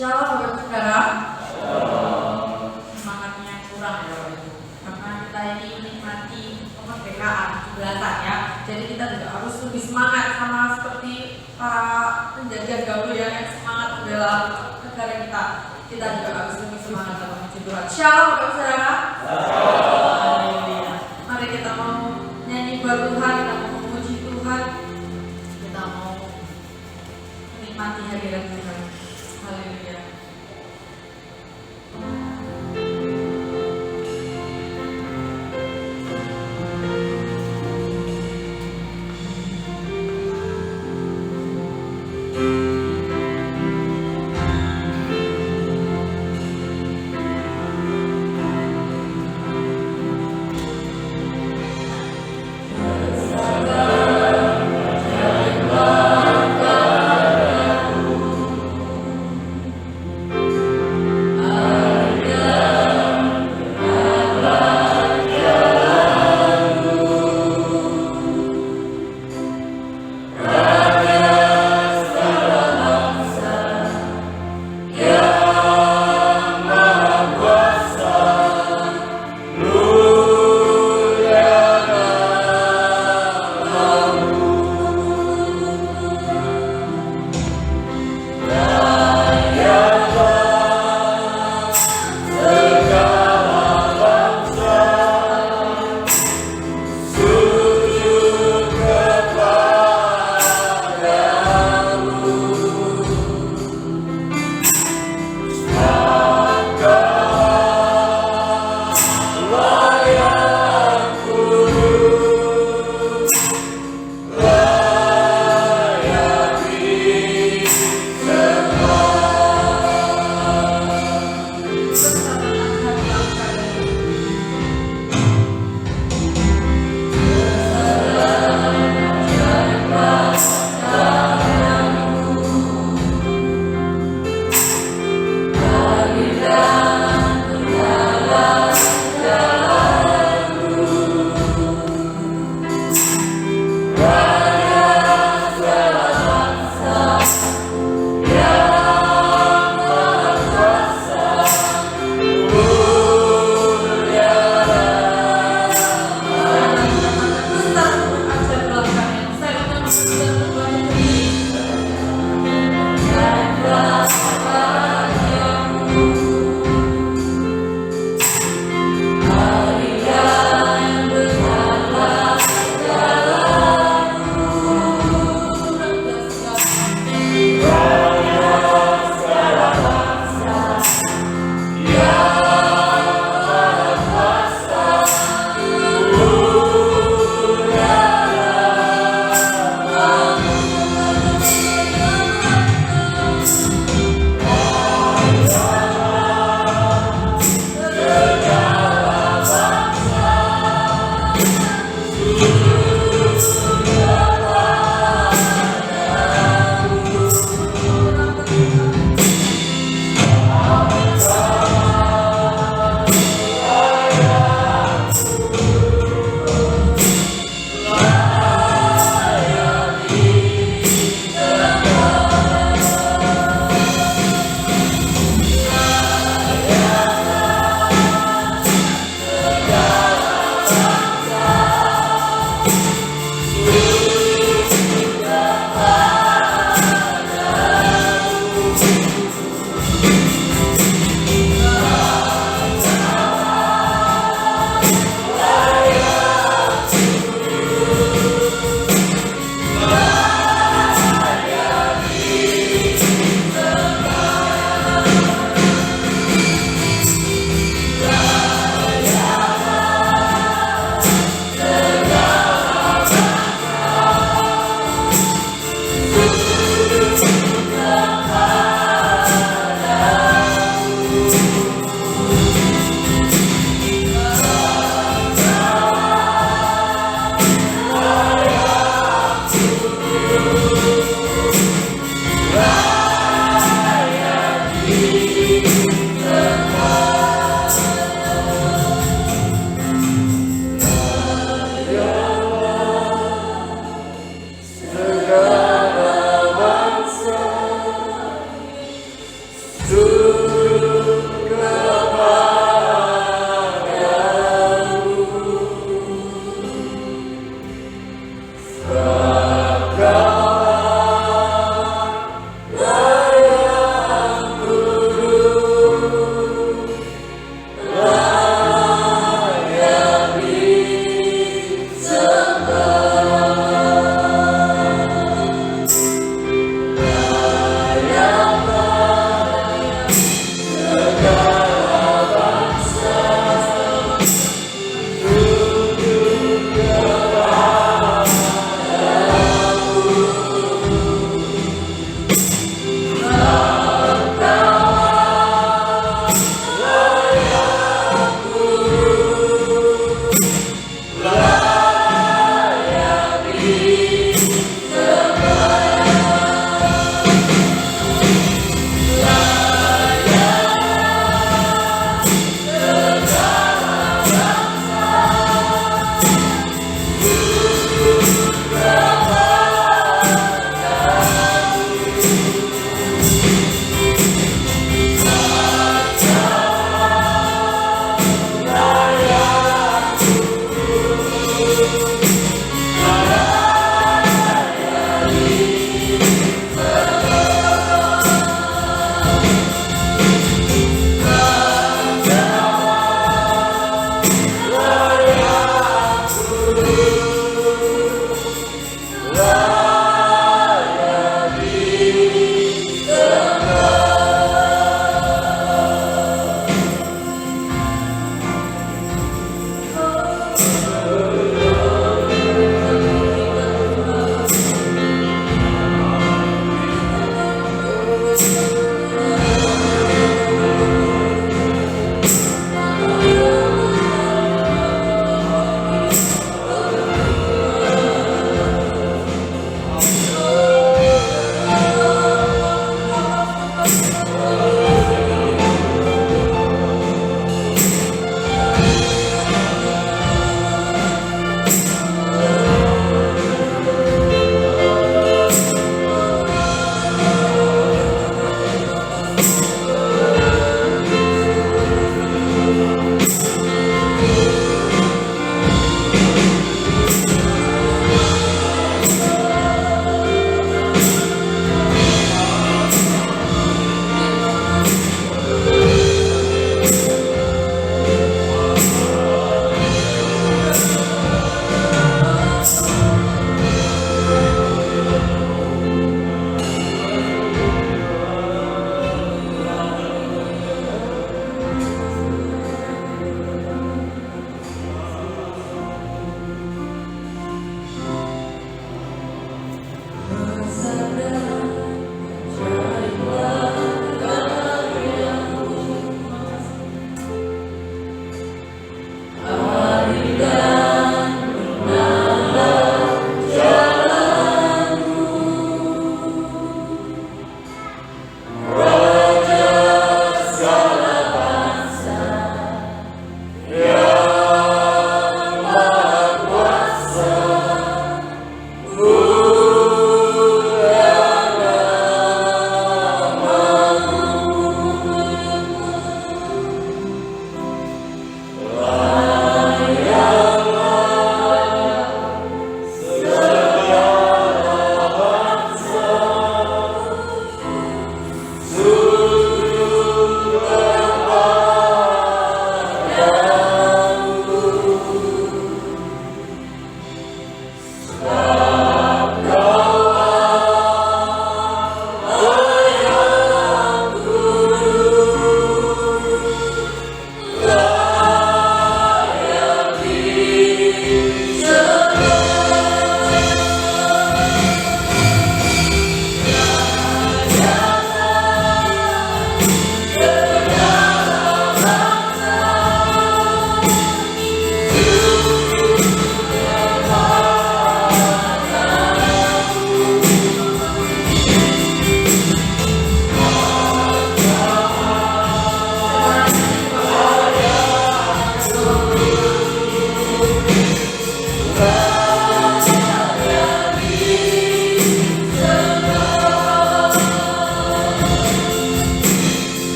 Shalom Bapak Saudara. Semangatnya kurang ya Bapak Ibu. Karena kita ini menikmati kemerdekaan 17-an ya. Jadi kita juga harus lebih semangat sama seperti para penjajah dahulu ya yang semangat membela negara kita. Kita juga harus lebih semangat dalam memuji Tuhan. Shalom Bapak Saudara. Mari kita mau nyanyi buat Tuhan, kita mau memuji Tuhan, kita mau menikmati hadirat Tuhan. Haleluya.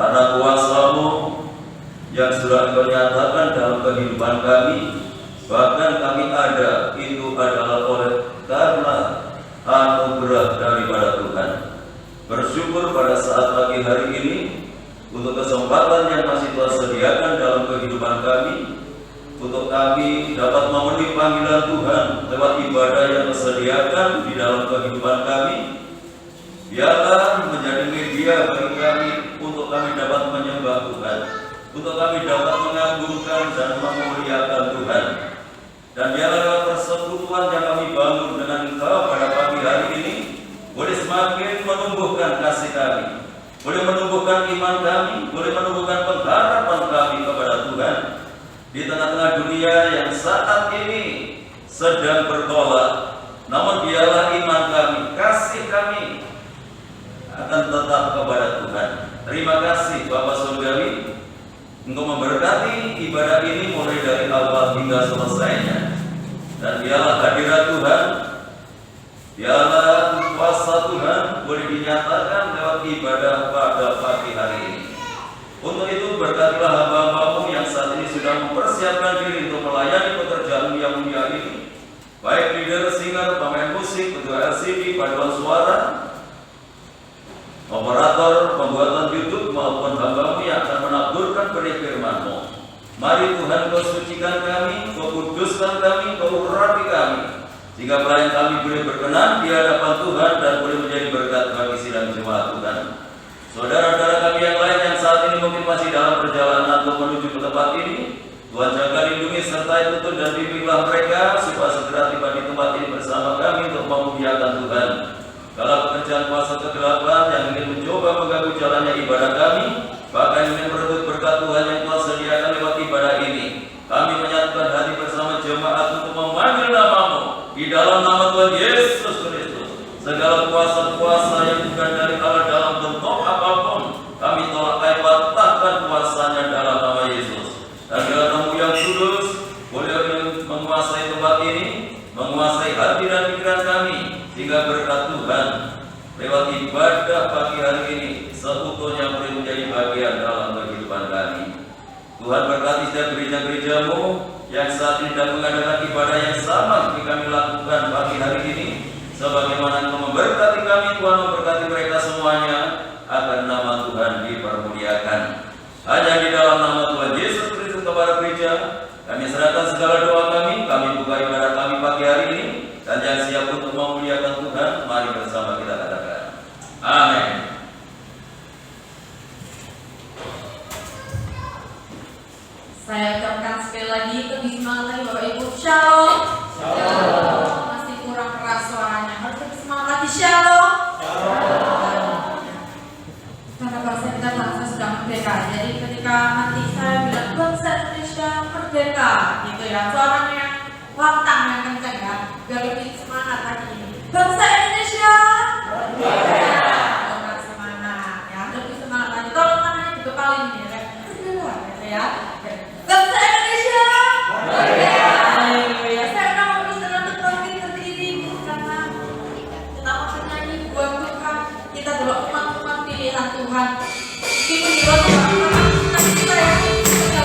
karena kuasa-Mu yang sudah Engkau nyatakan dalam kehidupan kami. Bahkan kami ada, itu adalah oleh karena anugerah daripada Tuhan. Bersyukur pada saat pagi hari ini untuk kesempatan yang masih Tuhan sediakan dalam kehidupan kami, untuk kami dapat memenuhi panggilan Tuhan lewat ibadah yang disediakan di dalam kehidupan kami. Biarlah menjadi media bagi kami untuk kami dapat menyembah Tuhan, untuk kami dapat mengagungkan dan memuliakan Tuhan. Dan biarlah lewat persekutuan yang kami bangun dengan Engkau pada pagi hari ini boleh semakin menumbuhkan kasih kami, boleh menumbuhkan iman kami, boleh menumbuhkan pengharapan kami kepada Tuhan di tengah-tengah dunia yang saat ini sedang bertolak. Namun biarlah iman kami, kasih kami akan tetap kepada Tuhan. Terima kasih Bapak Surgawi, Engkau memberkati ibadah ini mulai dari awal hingga selesainya. Dan biarlah hadirat Tuhan, biarlah kuasa Tuhan boleh dinyatakan lewat ibadah pada pagi hari ini. Untuk itu berkatilah hamba-Mu yang saat ini sudah mempersiapkan diri untuk melayani pekerjaan yang mulia ini, baik leader, singer, pemain musik, ketua LCD, paduan suara, operator, pembuatan YouTube, maupun hamba-Mu yang akan menaburkan benih firman-Mu. Mari Tuhan, Kau sucikan kami, Kau kuduskan kami, Kau urapi kami, sehingga pelayan kami boleh berkenan di hadapan Tuhan dan boleh menjadi berkat bagi sidang jemaat Tuhan. Saudara-saudara kami yang lain yang saat ini mungkin masih dalam perjalanan untuk menuju ke tempat ini, Tuhan jaga, lindungi, sertai, tuntun dan bimbinglah mereka supaya segera tiba di tempat ini bersama kami untuk memuliakan Tuhan. Kalau pekerjaan kuasa kegelapan yang ingin mencoba mengganggu jalannya ibadah kami, bahkan ingin merebut berkat Tuhan yang Tuhan sediakan lewat ibadah ini, kami menyatukan hati bersama jemaat untuk memanggil nama-Mu di dalam nama Tuhan Yesus Kristus. Segala kuasa-kuasa yang bukan dari Allah dalam bentuk apapun, kami tolak, patahkan kuasanya dalam nama Yesus. Dan dalam yang kudus boleh menguasai tempat ini, menguasai hati dan pikiran kami, sehingga berkat Tuhan lewat ibadah pagi hari ini seutuhnya boleh menjadi bagian dalam kehidupan kami. Tuhan berkati setiap gereja-gereja-Mu yang saat ini sedang mengadakan ibadah yang sama seperti kami lakukan pagi hari ini. Sebagaimana Engkau memberkati kami, Tuhan memberkati mereka semuanya, agar nama Tuhan dipermuliakan. Hanya di dalam nama Tuhan Yesus Kristus kepada gereja, kami serahkan segala doa kami buka ibadah kami pagi hari ini, dan yang siap untuk memuliakan Tuhan, mari bersama kita katakan amin. Saya ucapkan sekali lagi lebih semangat lagi Bapak Ibu. Shalom. Shalom. Masih kurang keras suaranya. Harus lebih semangat lagi. Shalom. Shalom. Karena bangsa kita bangsa sudah merdeka. Jadi ketika nanti saya bilang bangsa Indonesia merdeka, gitu ya, suaranya yang lantang, yang kencang ya, biar lebih semangat lagi ini. Bangsa Indonesia merdeka. Orang semangat ya, lebih semangat lagi. Tolong tangannya dikepalin nih ya, gitu ya. Bangsa Indonesia merdeka. Ya, saya udah mau istirahat untuk seperti ini karena kita mau bernyanyi buat Tuhan. Kita adalah umat-umat pilihan Tuhan. Kita adalah umat-umat kita ya. Kita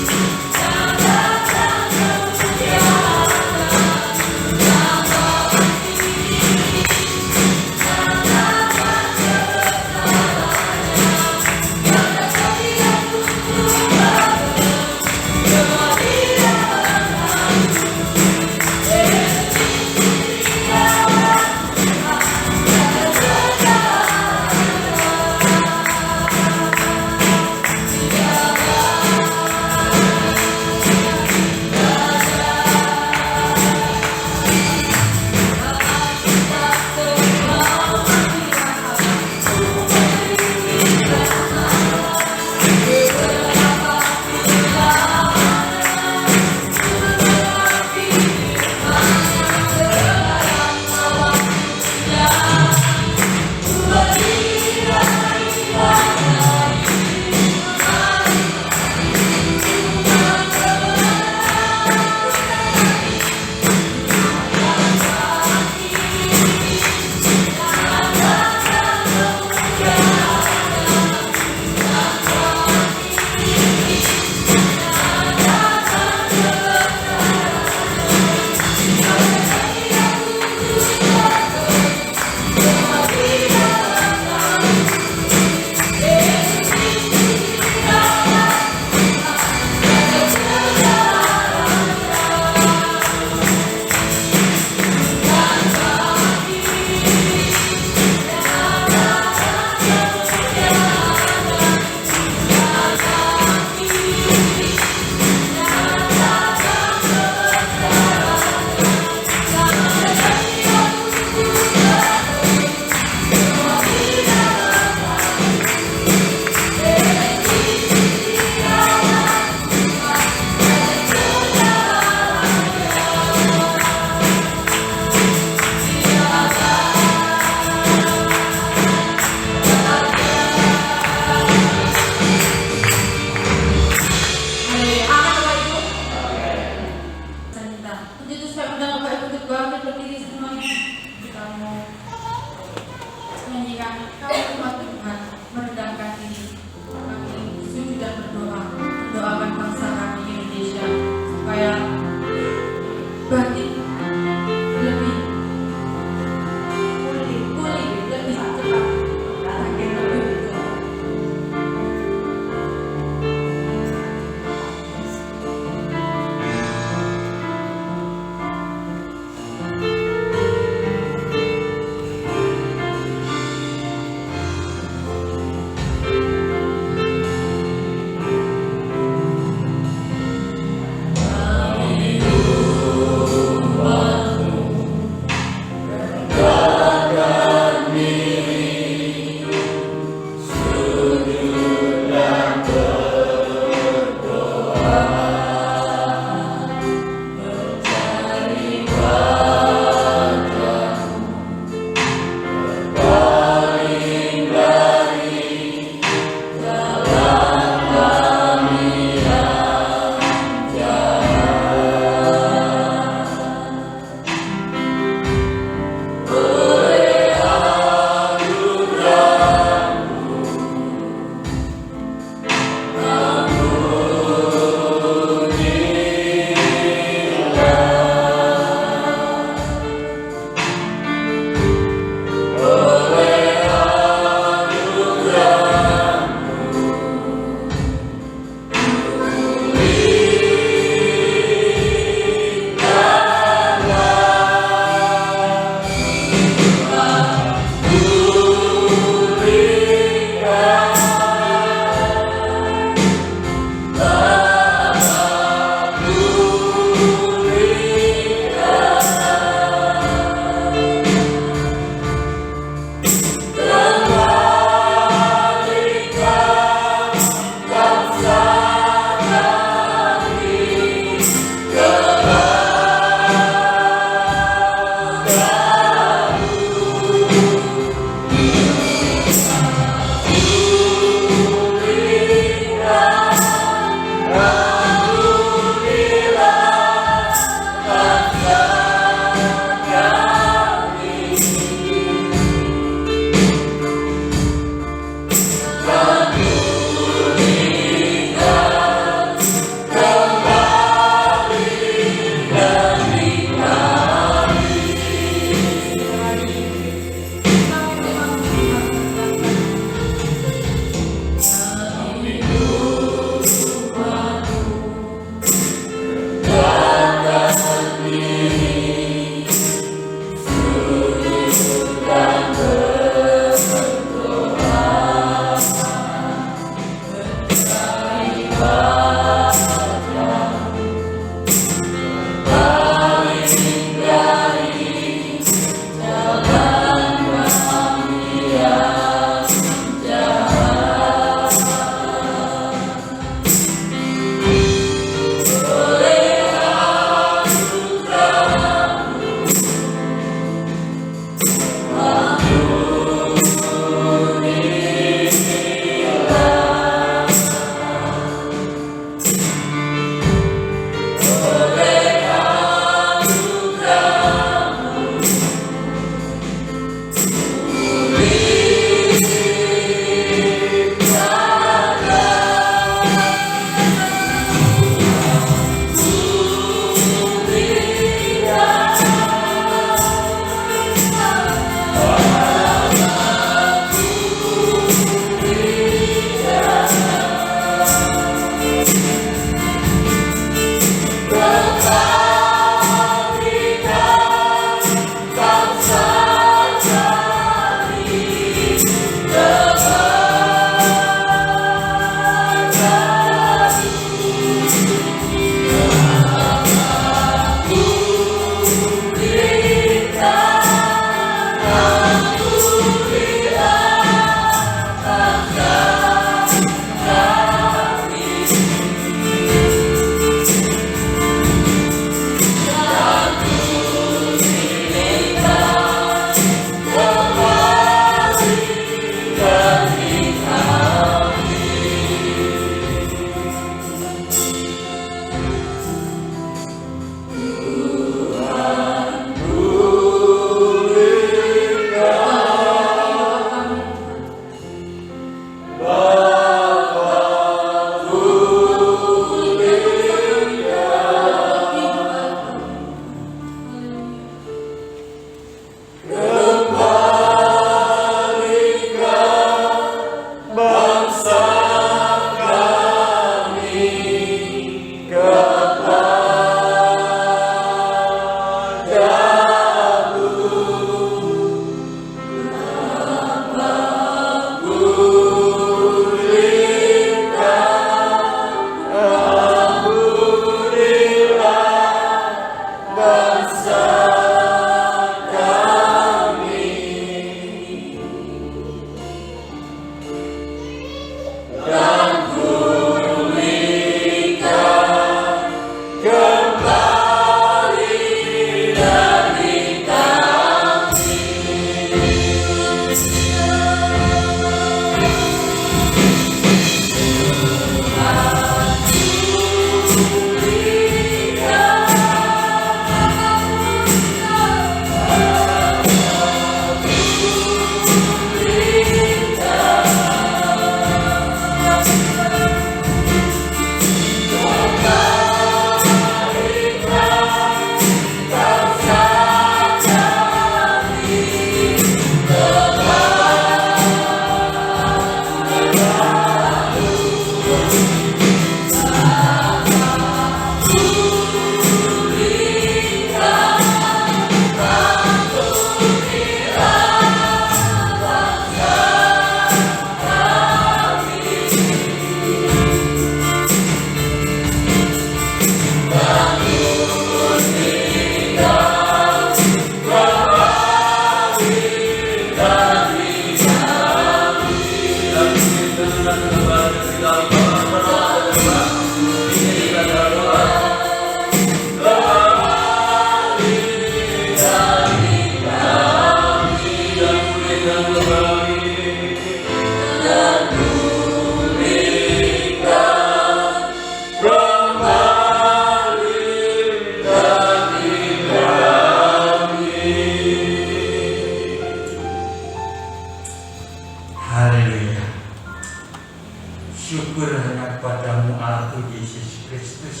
anakku Yesus Kristus.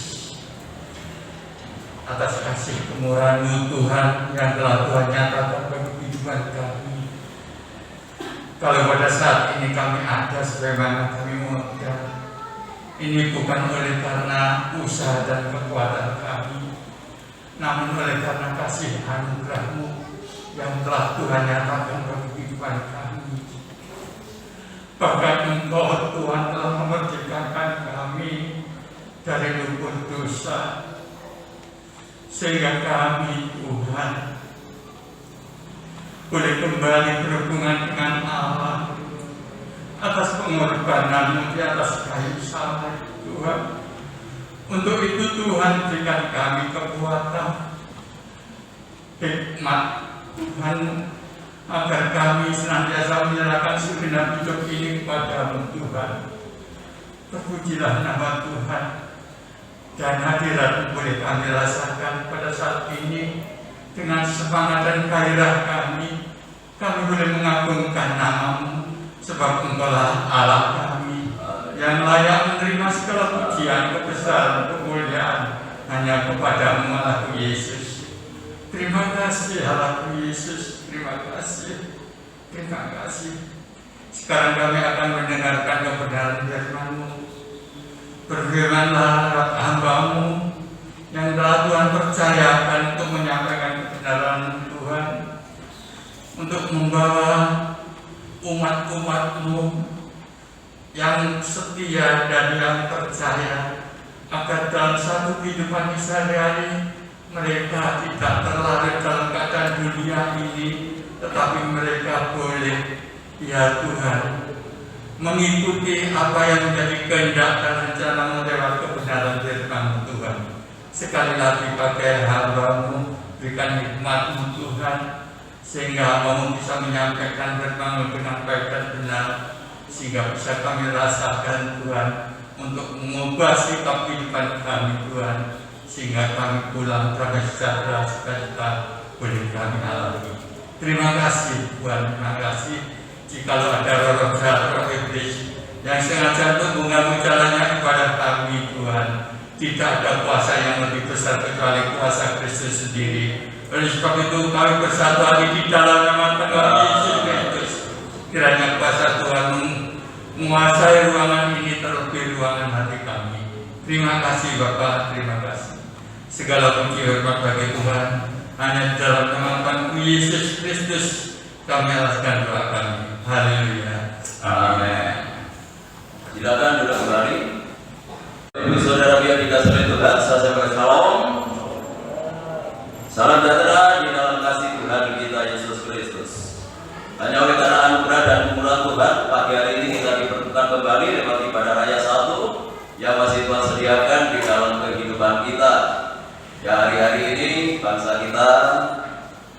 Atas kasih kemurahan-Mu Tuhan yang telah Tuhan nyatakan bagi kehidupan kami. Kalau pada saat ini kami ada sebagaimana kami mengerti, ini bukan oleh karena usaha dan kekuatan kami, namun oleh karena kasih anugerah-Mu yang telah Tuhan nyatakan bagi kehidupan kami. Bahkan Engkau Tuhan telah memerdekakan kami dari lumpur dosa, sehingga kami Tuhan boleh kembali berhubungan dengan Allah atas pengorbanan-Mu di atas kayu salib Tuhan. Untuk itu Tuhan berikan kami kekuatan, hikmat Tuhan, agar kami senantiasa menyerahkan segenap hidup ini kepada-Mu Tuhan. Terpujilah nama Tuhan, dan hadirat boleh kami rasakan pada saat ini. Dengan semangat dan gairah kami boleh mengagungkan nama-Mu, sebab Engkaulah Allah kami yang layak menerima segala pujian, kebesaran, kemuliaan hanya kepada-Mu Allahku Yesus. Terima kasih Allahku Yesus, terima kasih, terima kasih. Sekarang kami akan mendengarkan kebenaran firman-Mu. Berfirmanlah lewat hamba-Mu yang telah Tuhan percayakan untuk menyampaikan kebenaran Tuhan, untuk membawa umat-umat-Mu yang setia dan yang percaya, agar dalam satu kehidupan sehari-hari mereka tidak terlarut dalam keadaan dunia ini, tetapi mereka boleh, ya Tuhan, mengikuti apa yang menjadi kehendak dan rencana-Mu lewat kebenaran firman-Mu Tuhan. Sekali lagi pakai hamba-Mu, berikan hikmat-Mu Tuhan, sehingga hamba-Mu bisa menyampaikan firman-Mu dengan baik dan benar, sehingga bisa kami rasakan Tuhan untuk mengubah sikap kehidupan kami Tuhan, sehingga kami pulang pada sejahtera sukacita boleh kami alami. Terima kasih Tuhan, terima kasih. Jikalau ada roh jahat, roh iblis yang sengaja untuk mengganggu jalannya kepada kami Tuhan, tidak ada kuasa yang lebih besar kecuali kuasa Kristus sendiri. Oleh sebab itu kami bersatu hati di dalam nama Tuhan Yesus Kristus. Kiranya kuasa Tuhan menguasai ruangan ini, terlebih ruangan hati kami. Terima kasih Bapa, terima kasih. Segala puji hormat bagi Tuhan hanya di dalam nama Tuhan Yesus Kristus kami alaskan doa kami. Haleluya. Amin. Silakan duduk kembali. Ibu saudara yang dikasihi oleh Tuhan, saya sampaikan salam. Salam sejahtera di dalam kasih Tuhan kita Yesus Kristus. Hanya oleh karena anugerah dan kemurahan Tuhan, pagi hari ini kita dipertemukan kembali lewat ibadah raya 1 yang masih Tuhan sediakan di dalam kehidupan kita. Ya, hari-hari ini bangsa kita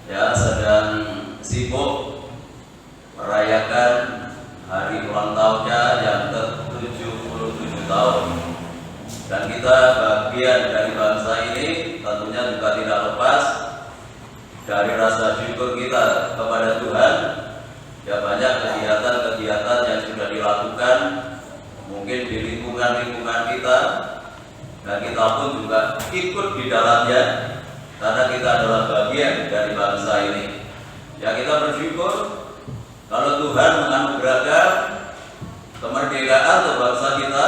ya sedang sibuk merayakan hari ulang tahunnya yang ke-77 tahun. Dan kita bagian dari bangsa ini tentunya juga tidak lepas dari rasa syukur kita kepada Tuhan. Ya, banyak kegiatan-kegiatan yang sudah dilakukan mungkin di lingkungan-lingkungan kita, dan kita pun juga ikut di dalamnya karena kita adalah bagian dari bangsa ini. Ya, kita bersyukur kalau Tuhan menganugerahkan kemerdekaan untuk bangsa kita.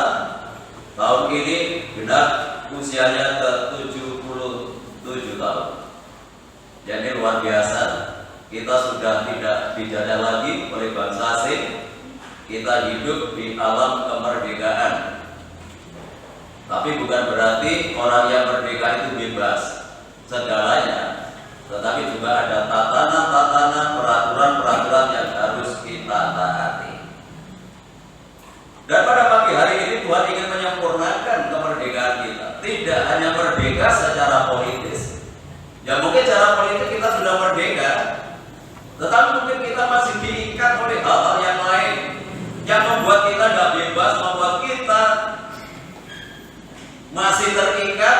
Tahun ini genap usianya ke-77 tahun. Jadi luar biasa. Kita sudah tidak dijajah lagi oleh bangsa asing. Kita hidup di alam kemerdekaan. Tapi bukan berarti orang yang merdeka itu bebas segalanya. Tetapi juga ada tatanan-tatanan, peraturan-peraturan yang harus kita taati. Dan pada pagi hari ini Tuhan ingin menyempurnakan kemerdekaan kita. Tidak hanya merdeka secara politis. Ya, mungkin secara politik kita sudah merdeka, tetapi mungkin kita masih diikat oleh hal-hal yang lain yang membuat kita tidak bebas, membuat kita masih terikat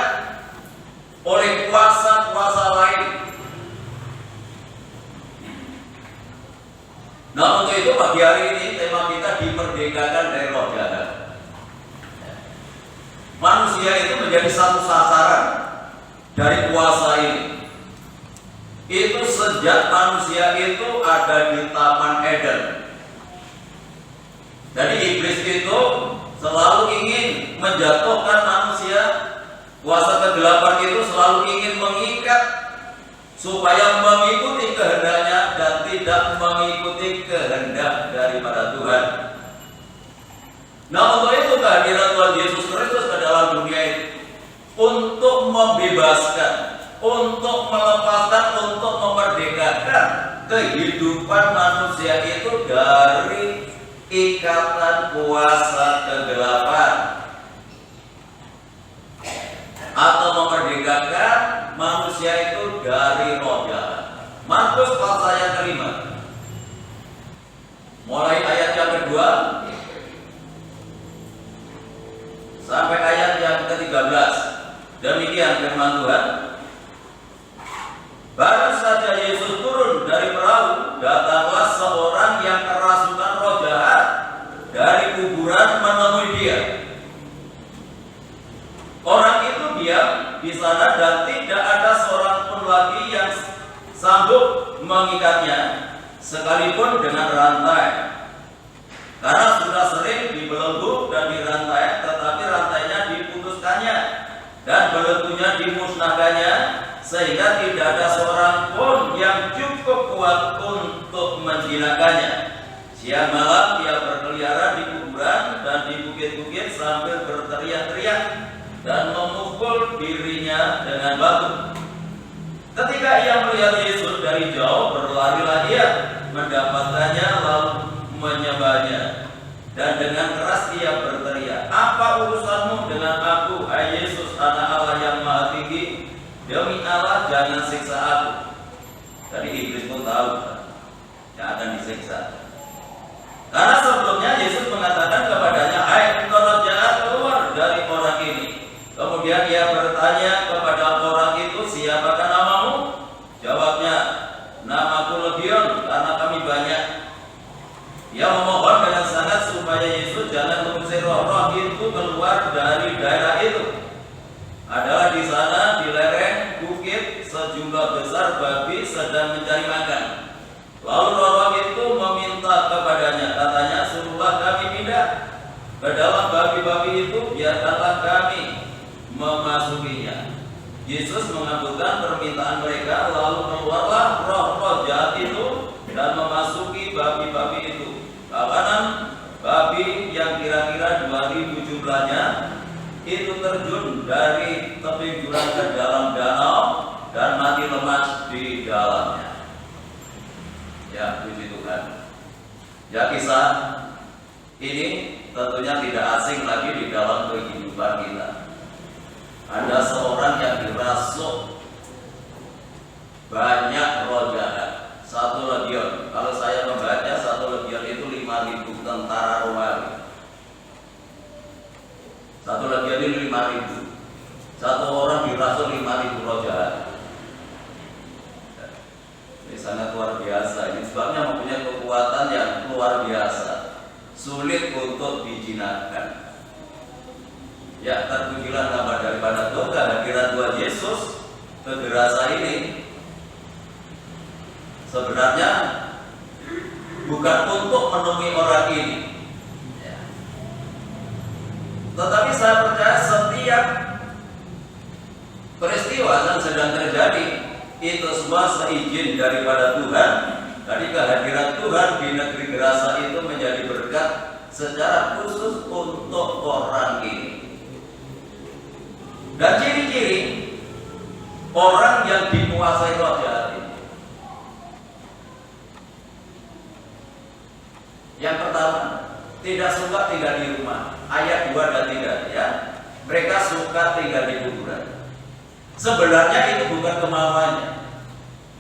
oleh kuasa-kuasa lain. Nah, untuk itu pagi hari ini tema kita diperdekakan dari roh jahat. manusia itu menjadi satu sasaran dari kuasa ini. Itu sejak manusia itu ada di Taman Eden. Jadi iblis itu selalu ingin menjatuhkan manusia. Kuasa kegelapan itu selalu ingin mengikat supaya mengikuti kehendaknya dan tidak mengikuti kehendak daripada Tuhan. Nah, untuk itu kehadiran Tuhan Yesus Kristus ke dalam dunia ini untuk membebaskan, untuk melepaskan, untuk memerdekakan kehidupan manusia itu dari ikatan kuasa kegelapan, atau memerdekakan manusia itu dari roh jahat. Markus pasal yang kelima, mulai ayat yang kedua sampai ayat yang ke-13. Demikian firman Tuhan. Baru saja Yesus turun dari perahu, datanglah seorang yang kerasukan roh jahat dari kuburan menemui dia. Orang itu diam di sana dan tidak ada seorang pun lagi yang sanggup mengikatnya, sekalipun dengan rantai. Karena sudah sering dibelenggu dan dirantai, tetapi rantainya diputuskannya dan belenggunya dimusnahkannya, sehingga tidak ada seorang pun yang cukup kuat untuk menjinakkannya. Siang malam dia berkeliaran di kuburan dan di bukit-bukit sambil berteriak-teriak dan memukul dirinya dengan batu. Ketika ia melihat Yesus dari jauh, berlarilah dia mendapatkannya lalu menyembahnya, dan dengan keras ia berteriak, "Apa urusanmu dengan aku, hai Yesus, Anak Allah yang Maha Tinggi? Demi Allah jangan siksa aku." Tadi iblis pun tahu yang akan disiksa, karena sebelumnya Yesus mengatakan kepadanya, "Hai engkau roh jahat, keluar dari orang ini." Kemudian ia bertanya kepada orang itu, "Siapakah namamu?" Jawabnya, "Namaku Legion, karena kami banyak." Ia memohon dengan sangat supaya Yesus jangan mengusir roh-roh itu keluar dari daerah itu. Adalah di sana di lereng bukit sejumlah besar babi sedang mencari makan. Lalu roh-roh itu meminta kepadanya, katanya, "Suruhlah kami pindah ke dalam babi-babi itu, biarkanlah kami memasukinya." Yesus mengabulkan permintaan mereka, lalu keluarlah roh-roh jahat itu dan memasuki babi-babi itu. Kawanan babi yang kira-kira 2000 jumlahnya itu terjun dari tepi jurang ke dalam danau dan mati lemas di dalamnya. Ya, puji Tuhan. Ya, kisah ini tentunya tidak asing lagi di dalam kehidupan kita. Ada seorang yang dirasuk banyak roh jahat, 1 legion. Kalau saya membaca 1 legion itu 5.000 tentara Romawi. 1 legion ini 5.000. Satu orang dirasuk 5.000 roh jahat. Ini sangat luar biasa. Ini sebabnya mempunyai kekuatan yang luar biasa, sulit untuk dijinakkan. Ya, terpujilah nama daripada Tuhan. Kehadiran Tuhan Yesus ke Gerasa ini sebenarnya bukan untuk menemui orang ini, ya. Tetapi saya percaya setiap peristiwa yang sedang terjadi itu semua seizin daripada Tuhan. Jadi kehadiran Tuhan di negeri Gerasa itu menjadi berkat secara khusus untuk orang ini. Dan ciri-ciri orang yang dikuasai roh jahat ini, yang pertama, tidak suka tinggal di rumah. Ayat 2 dan 3, ya. Mereka suka tinggal di kuburan. Sebenarnya itu bukan kemauannya,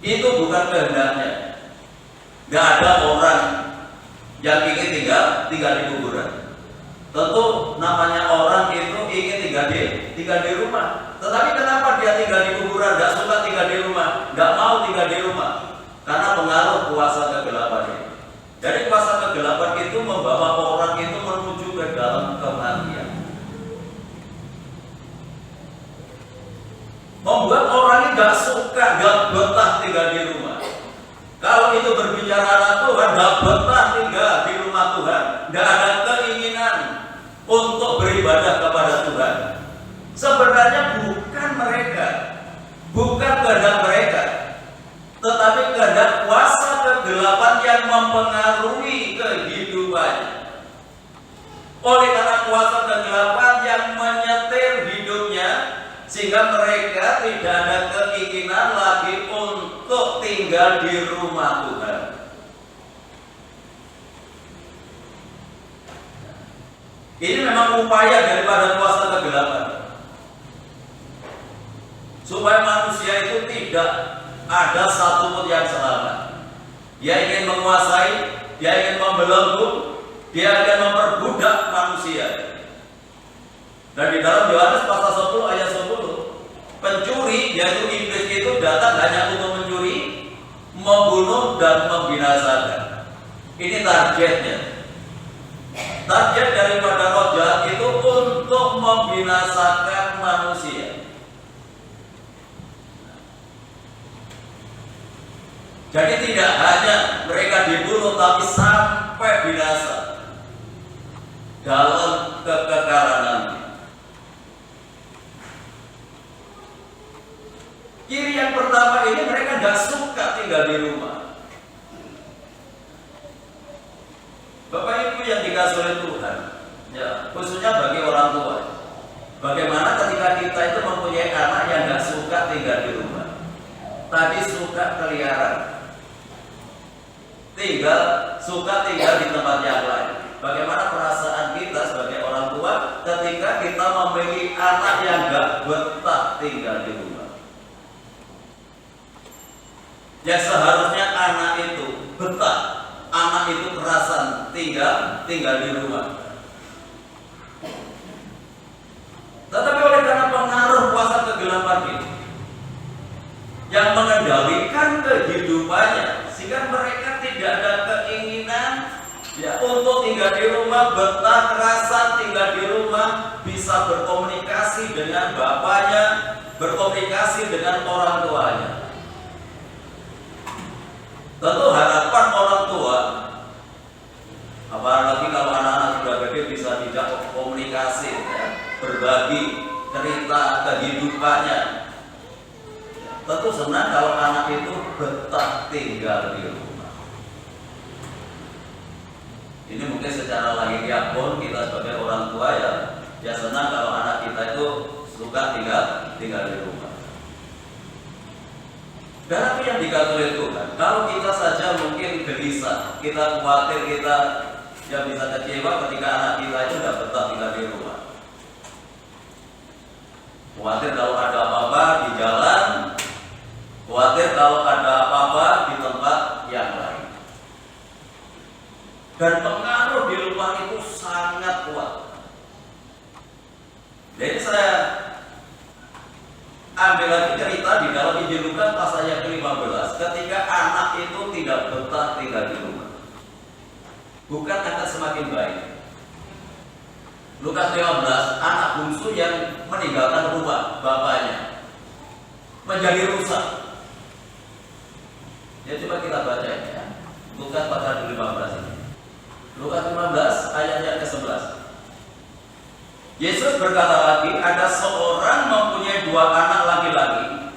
itu bukan kehendaknya. Gak ada orang yang ingin tinggal di kuburan. Tentu namanya orang itu ingin tinggal di rumah. Tetapi kenapa dia tinggal di kuburan? Gak suka tinggal di rumah, gak mau tinggal di rumah, karena pengaruh kuasa kegelapan itu. Jadi kuasa kegelapan itu membawa orang itu menuju ke dalam kematian. suka, nggak betah tinggal di rumah. Kalau itu berbicara anak Tuhan, nggak betah tinggal di rumah Tuhan, nggak ada keinginan untuk beribadah kepada Tuhan. Sebenarnya bukan mereka, bukan kehendak mereka, tetapi kehendak kuasa kegelapan yang mempengaruhi kehidupannya. Oleh karena kuasa kegelapan yang menyetir hidupnya, sehingga mereka tidak ada keinginan lagi untuk tinggal di rumah Tuhan. Ini memang upaya daripada kuasa kegelapan, supaya manusia itu tidak ada satu pun yang selamat. Dia ingin menguasai, dia ingin membelenggu, dia akan memperbudak manusia. Dan di dalam Yohanes pasal 10 ayat 10, pencuri yaitu iblis itu datang hanya untuk mencuri, membunuh dan membinasakan. Ini targetnya. Target daripada roh jahat itu untuk membinasakan manusia. Jadi tidak hanya mereka dibunuh, tapi sampai binasa dalam kekekalan nanti. Ciri yang pertama ini, mereka tidak suka tinggal di rumah. Bapak Ibu yang dikasihi oleh Tuhan, ya, khususnya bagi orang tua, bagaimana ketika kita itu mempunyai anak yang tidak suka tinggal di rumah, tadi suka keliaran, suka tinggal di tempat yang lain. Bagaimana perasaan kita sebagai orang tua ketika kita memiliki anak yang gak betah tinggal di rumah? Ya seharusnya anak itu betah, anak itu kerasan tinggal di rumah. Tetapi oleh karena pengaruh kuasa kegelapan ini yang mengendalikan kehidupannya, sehingga mereka tidak ada keinginan ya untuk tinggal di rumah, betah kerasan tinggal di rumah, bisa berkomunikasi dengan bapaknya, berkomunikasi dengan orang tuanya. Tentu harapan orang tua, apalagi kalau anak-anak sudah gede, bisa dijak komunikasi, ya, berbagi cerita kehidupannya. Tentu senang kalau anak itu betah tinggal di rumah. Ini mungkin secara lahiriah pun kita sebagai orang tua ya senang kalau anak kita itu suka tinggal di rumah. Dan apa yang dikatakan Tuhan, kalau kita saja mungkin gelisah, kita khawatir, kita ya bisa kecewa ketika anak kita itu tidak betah tinggal di rumah. Khawatir kalau ada apa-apa di jalan, khawatir kalau ada apa-apa di tempat yang lain. Dan pengaruh di luar itu sangat kuat. Jadi saya ambil lagi cerita di dalam Injil Lukas pasal yang ke-15, ketika anak itu tidak betah tinggal di rumah, bukan akan semakin baik. Lukas 15, anak bungsu yang meninggalkan rumah bapaknya menjadi rusak. Ya coba kita baca ya, Lukas pasal 15 ini. Lukas 15 ayat yang ke-11. Yesus berkata lagi, ada seorang mempunyai 2 anak laki-laki.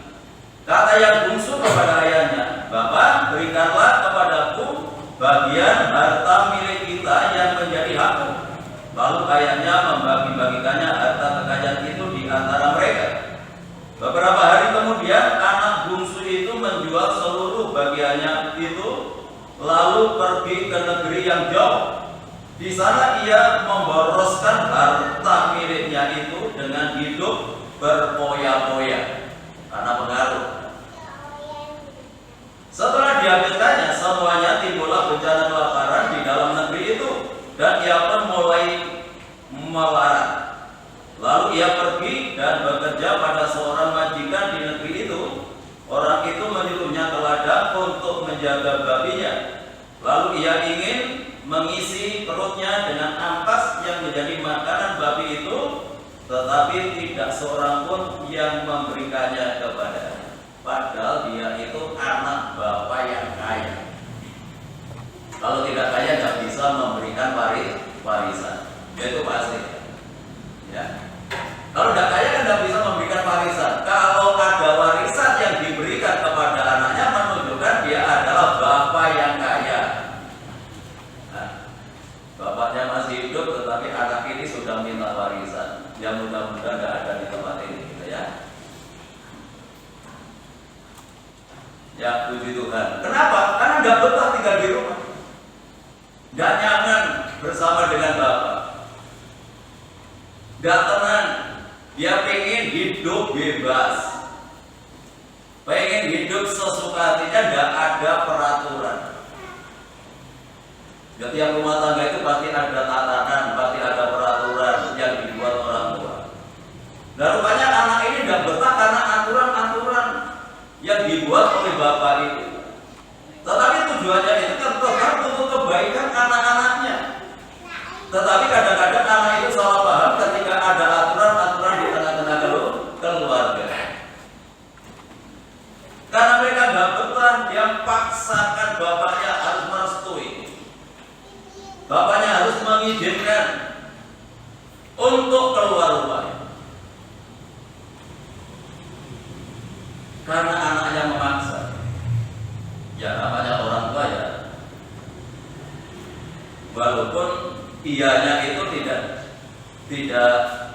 Kata yang bungsu kepada ayahnya, Bapak, berikanlah kepadaku bagian harta milik kita yang menjadi hakku. Lalu ayahnya membagi-bagikannya harta kekayaan itu di antara mereka. Beberapa hari kemudian anak bungsu itu menjual seluruh bagiannya itu, lalu pergi ke negeri yang jauh. Di sana ia memboroskan harta miliknya itu dengan hidup berpoya-poya karena pengaruh. Setelah dihabiskannya semuanya, timbullah bencana kelaparan di dalam negeri itu, dan ia pun mulai melarat. Lalu ia pergi dan bekerja pada seorang majikan di negeri itu. Orang itu menyuruhnya ke ladang untuk menjaga babinya. Lalu ia ingin mengisi perutnya dengan ampas yang menjadi makanan babi itu, tetapi tidak seorang pun yang memberikannya kepadanya. padahal dia itu anak bapak yang kaya. Kalau tidak kaya nggak bisa memberikan warisan, itu pasti. Ya. Kalau tidak kaya kan nggak bisa memberikan warisan. Kalau ada warisan yang diberikan kepada anaknya, menunjukkan dia adalah bapak yang kaya. Nah, bapaknya masih hidup, tetapi anak ini sudah minta warisan. Ya mudah-mudahan nggak ada di tempat ini, gitu ya. Ya puji Tuhan. Kenapa? Karena nggak betah tinggal di rumah, nggak nyaman bersama dengan bapak, nggak tenang. Dia pengen hidup bebas, pengen hidup sesuka hatinya, nggak ada peraturan. Setiap rumah tangga itu pasti ada tatanan, pasti ada peraturan yang dibuat orang tua. Dan rupanya anak ini nggak betah karena aturan-aturan yang dibuat oleh bapak itu. Tetapi tujuannya itu kan tetap untuk kebaikan anak-anaknya. Tetapi kadang-kadang anak itu salah paham ketika ada aturan-aturan di tengah-tengah keluarga. Karena mereka nggak betah, dia paksakan bapaknya harus merestui, bapaknya harus mengizinkan untuk keluar rumah. Karena anaknya memaksa. Ya namanya orang tua ya. Walaupun ianya itu tidak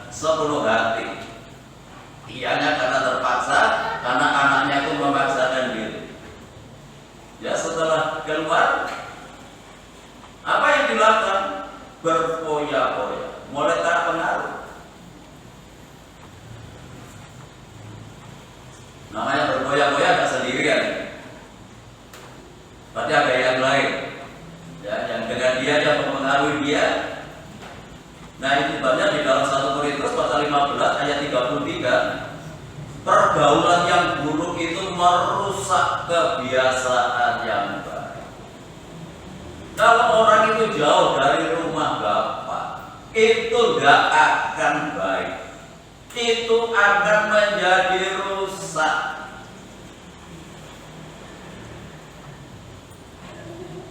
sepenuh hati. Ianya karena terpaksa, karena anaknya itu memaksakan diri. Ya setelah keluar, apa yang dilakukan? Berpoya-poya, mulai terpengaruh. Namanya berpoya-poya nggak sendirian, berarti ada yang lain, ya, yang dengan dia yang mempengaruhi dia. Nah itu sebabnya di dalam 1 Korintus pasal 15 ayat 33, pergaulan yang buruk itu merusak kebiasaan yang baik. Kalau orang itu jauh dari rumah bapak, itu gak akan baik, itu akan menjadi rusak.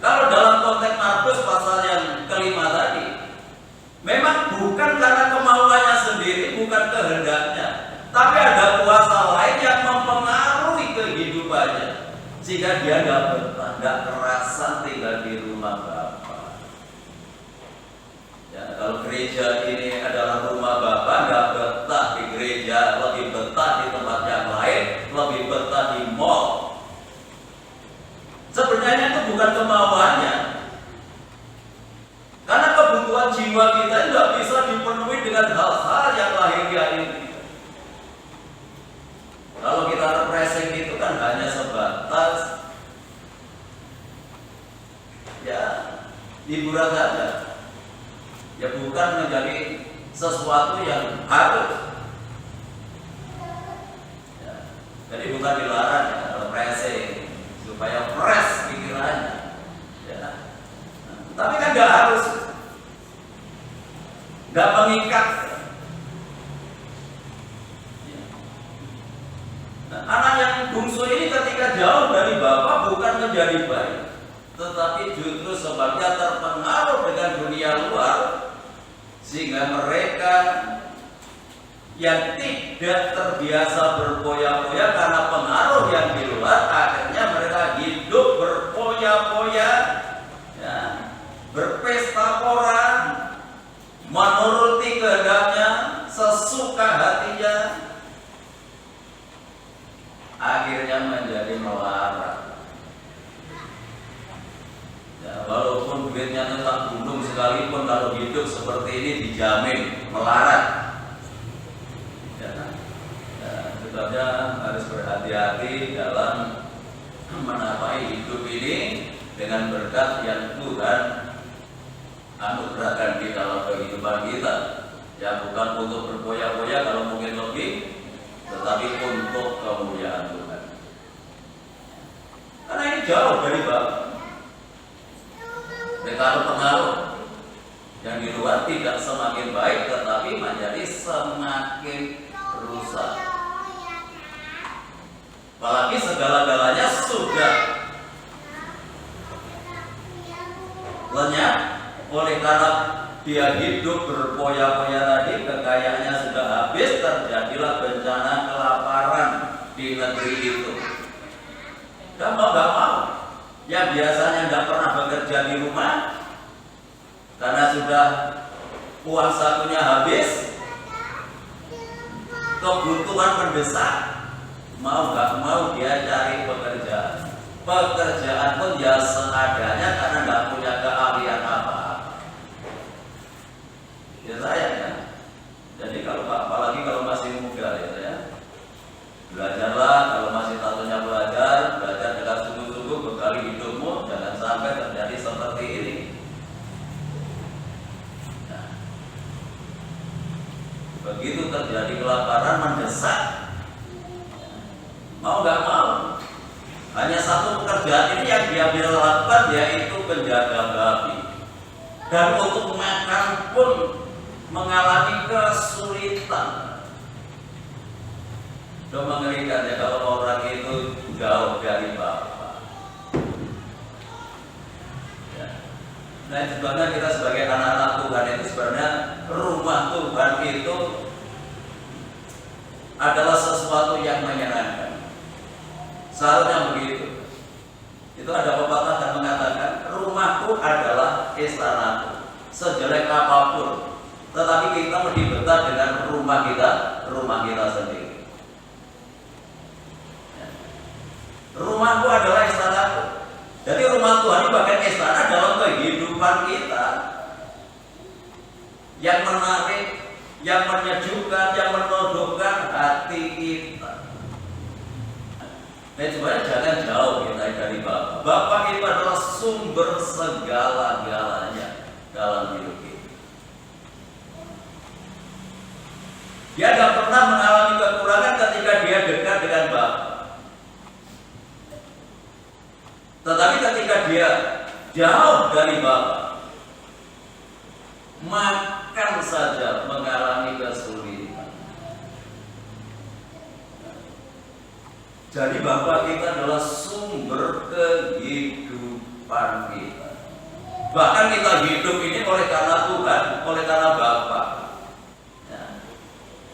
Kalau dalam konteks Markus pasal yang kelima tadi, memang bukan karena kemauannya sendiri, bukan kehendaknya, tapi ada kuasa lain yang mempengaruhi kehidupannya, sehingga dia nggak betah, nggak kerasan tinggal di rumah bapak. Ya, kalau gereja ini adalah rumah bapak, nggak betah di gereja, lebih betah di tempat yang lain, lebih betah di mall. Sebenarnya itu bukan kemauannya, karena kebutuhan jiwa kita tidak bisa dipenuhi dengan hal-hal yang lahiriah ini. Kalau kita refreshing itu kan hanya sebatas ya hiburan saja, ya bukan menjadi sesuatu yang harus. Ya, jadi bukan dilarang ya, refreshing supaya fresh pikirannya. Ya. Tapi kan nggak harus, nggak mengikat. Ya. Nah, anak yang bungsu ini ketika jauh dari bapak bukan menjadi baik, tetapi justru sebabnya terpengaruh dengan dunia luar, sehingga mereka yang tidak terbiasa berpoya-poya karena pengaruh yang di luar, akhirnya mereka hidup berpoya-poya, ya, berpesta pora, menuruti kehendaknya, sesuka hatinya, akhirnya menjadi melarat. Ya, walaupun duitnya tetap gunung sekalipun, kalau hidup seperti ini dijamin melarat. Sebabnya harus berhati-hati dalam menapai hidup ini dengan berkat yang Tuhan anugerahkan di dalam kehidupan kita. Ya bukan untuk berpoya-poya kalau mungkin lebih, tetapi untuk kemuliaan Tuhan. Karena ini jauh dari Bapak. Pengaruh yang di luar tidak semakin baik, tetapi menjadi semakin rusak. Apalagi segala-galanya sudah lenyap oleh karena dia hidup berpoya-poya tadi, kekayaannya sudah habis, terjadilah bencana kelaparan di negeri itu. Dan mau gak mau, yang biasanya nggak pernah bekerja di rumah karena sudah uang sakunya habis, kebutuhan mendesak, mau gak mau dia cari pekerjaan. Pekerjaan pun ya seadanya karena nggak punya keahlian apa-apa. Ya sayang ya. Jadi kalau apalagi kalau masih muda ya, belajarlah. Kalau masih satunya belajar dengan sungguh-sungguh, bekali hidupmu, jangan sampai terjadi seperti ini. Nah, begitu terjadi kelaparan mendesak, mau gak mau, hanya satu pekerjaan ini yang dia bisa lakukan, yaitu penjaga babi. Dan untuk makan pun mengalami kesulitan. Sudah mengerikan ya kalau orang itu jauh dari Bapa. Ya. Nah, sebenarnya kita sebagai anak-anak Tuhan itu sebenarnya rumah Tuhan itu adalah sesuatu yang menyenangkan. Seharusnya begitu. Itu ada pepatah yang mengatakan, rumahku adalah istanaku, sejelek apapun, tetapi kita lebih betah dengan rumah kita sendiri. Ya. Rumahku adalah istanaku. Jadi rumah Tuhan ini bagian istana dalam kehidupan kita, yang menarik, yang menyejukkan, yang menundukkan hati kita. Nah, sebenarnya jangan jauh kita dari Bapa. Bapa itu adalah sumber segala-galanya dalam hidup kita. Dia tidak pernah mengalami kekurangan ketika dia dekat dengan Bapa. Tetapi ketika dia jauh dari Bapa, makan saja mengalami kesulitan. Jadi Bapa kita adalah sumber kehidupan kita. Bahkan kita hidup ini oleh karena Tuhan, oleh karena Bapa. Ya.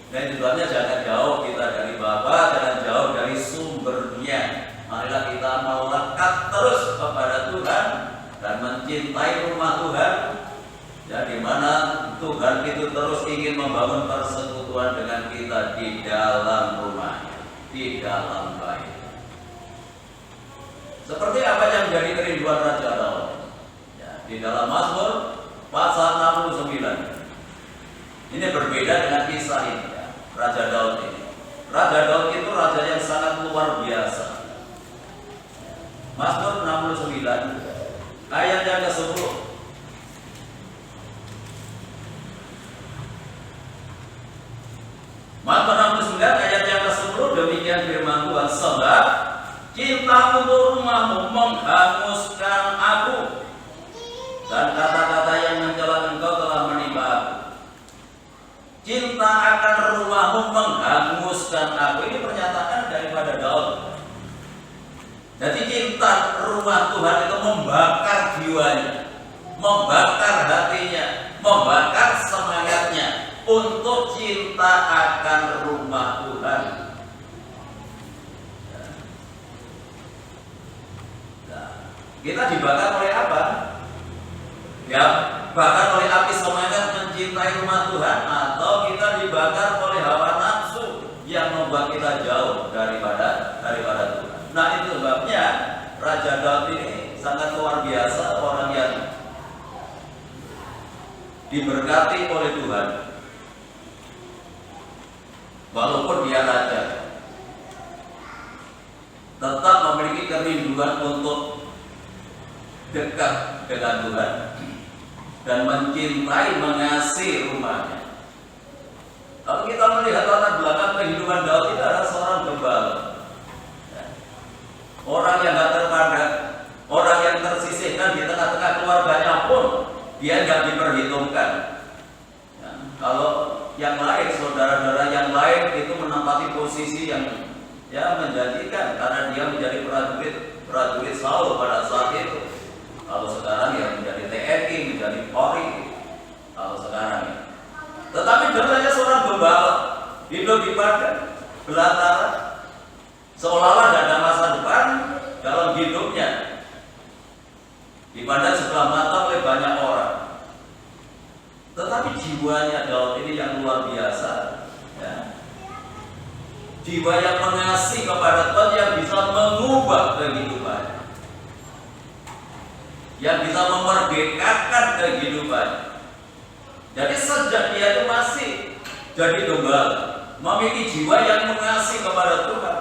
Dan tujuannya jangan jauh kita dari Bapa, jangan jauh dari sumbernya. Marilah kita melekat terus kepada Tuhan dan mencintai rumah Tuhan. Ya, di mana Tuhan itu terus ingin membangun persekutuan dengan kita di dalam rumahnya, di dalam bait. Seperti apa yang menjadi kerinduan Raja Daud ya, di dalam Mazmur pasal 69. Ini berbeda dengan kisah ini ya, Raja Daud ini. Raja Daud itu raja yang sangat luar biasa. Mazmur 69 ayat yang ke-10. Mazmur 69 ayat yang ke-10, demikian firman Tuhan, sebab cinta untuk rumahmu menghanguskan aku, dan kata-kata yang mencela engkau telah menimpa aku. Cinta akan rumahmu menghanguskan aku. Ini pernyataan daripada Daud. Jadi cinta rumah Tuhan itu membakar jiwanya, membakar hatinya, membakar semangatnya untuk cinta akan rumah Tuhan. Nah, kita dibakar oleh apa? Ya, bakar oleh api semangat mencintai rumah Tuhan, atau kita dibakar oleh hawa nafsu yang membuat kita jauh daripada Tuhan. Nah, itu sebabnya Raja Daud ini sangat luar biasa, orang yang diberkati oleh Tuhan. Walaupun dia raja, tetap memiliki kerinduan untuk dekat dengan Tuhan dan mencintai, mengasihi rumahnya. Kalau kita melihat latar belakang kehidupan Daud, itu adalah seorang gembala, orang yang gak terpandang, orang yang tersisihkan di tengah-tengah keluarganya pun dia gak diperhitungkan. Kalau yang lain, saudara-saudara yang lain itu menempati posisi yang ya menjanjikan karena dia menjadi prajurit Saul pada saat itu. Kalau sekarang ya menjadi TNI, menjadi Polri. Kalau sekarang ya. Tetapi katanya seorang gembala hidup di padang belantara, seolah-olah tidak ada masa depan dalam hidupnya. Dipandang sebelah mata oleh banyak orang, tetapi jiwanya dalam ini yang luar biasa, ya. Jiwa yang mengasihi kepada Tuhan, yang bisa mengubah kehidupan, yang bisa memerdekakan kehidupan. Jadi sejak dia itu masih jadi gembala, memiliki jiwa yang mengasihi kepada Tuhan.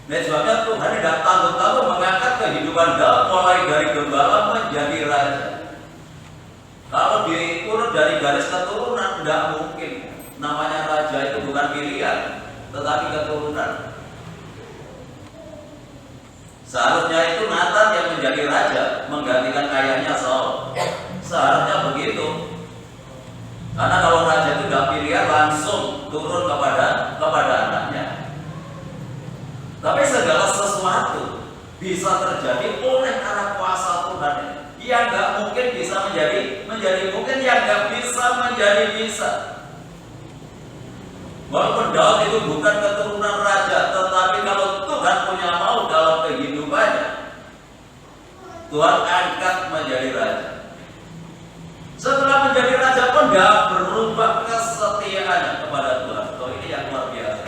Dan sebabnya Tuhan tidak tanggung-tanggung mengangkat kehidupan dia mulai dari gembala menjadi raja. Kalau diurut dari garis keturunan tidak mungkin. Namanya raja itu bukan pilihan, tetapi keturunan. Seharusnya itu Nathan yang menjadi raja, menggantikan ayahnya Saul. Seharusnya begitu. Karena kalau raja itu tidak pilihan, langsung turun kepada anaknya. Tapi segala sesuatu bisa terjadi oleh karena kuasa Tuhan yang nggak mungkin bisa menjadi mungkin, yang nggak bisa menjadi bisa. Walaupun Daud itu bukan keturunan raja, tetapi kalau Tuhan punya mau dalam kehidupannya, Tuhan angkat menjadi raja. Setelah menjadi raja pun nggak berubah kesetiaannya kepada Tuhan. Oh, ini yang luar biasa.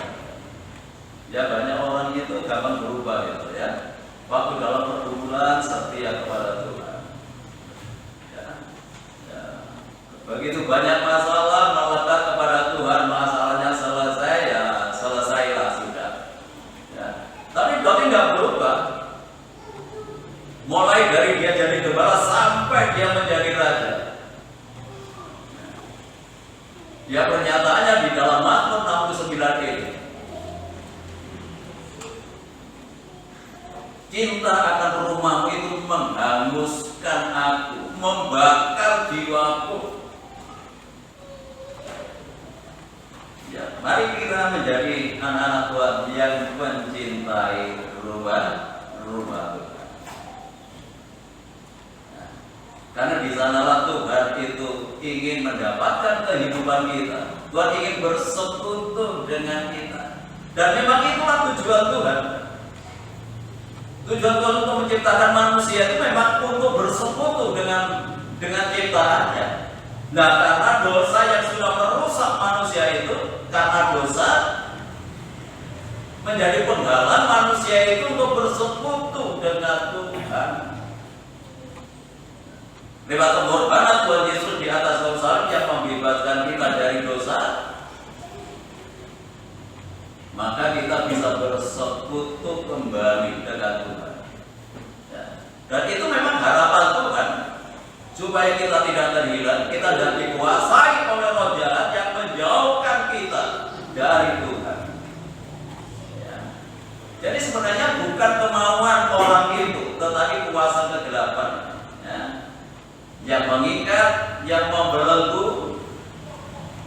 Ya, banyak orang itu gampang berubah gitu ya. Waktu dalam pergumulan setia kepada Tuhan. Ya. Begitu banyak masalah melekat kepada Tuhan, masalahnya selesai ya selesailah sudah. Ya. Tapi nggak berubah. Mulai dari dia jadi gembala sampai dia menjadi raja. Ya, pernyataannya di dalam Mazmur 69 ini. Cinta akan rumahmu itu menghanguskan aku, membakar jiwaku. Ya, mari kita menjadi anak-anak Tuhan yang mencintai rumah Tuhan. Nah, karena di sanalah Tuhan itu ingin mendapatkan kehidupan kita. Tuhan ingin bersekutu dengan kita. Dan memang itulah tujuan Tuhan. Tujuan Tuhan untuk menciptakan manusia itu memang untuk bersekutu dengan ciptaannya. Nah, karena dosa yang sudah merusak manusia itu, karena dosa menjadi penghalang manusia itu untuk bersekutu dengan Tuhan. Lewat pengorbanan Tuhan Yesus di atas kayu salib yang membebaskan kita dari dosa, maka kita bisa bersekutu kembali dengan Tuhan. Ya. Dan itu memang harapan Tuhan, supaya kita tidak terhilang, kita tidak dikuasai oleh roh jahat yang menjauhkan kita dari Tuhan. Ya. Jadi sebenarnya bukan kemauan orang itu, tetapi kuasa kegelapan, ya, yang mengikat, yang membelenggu,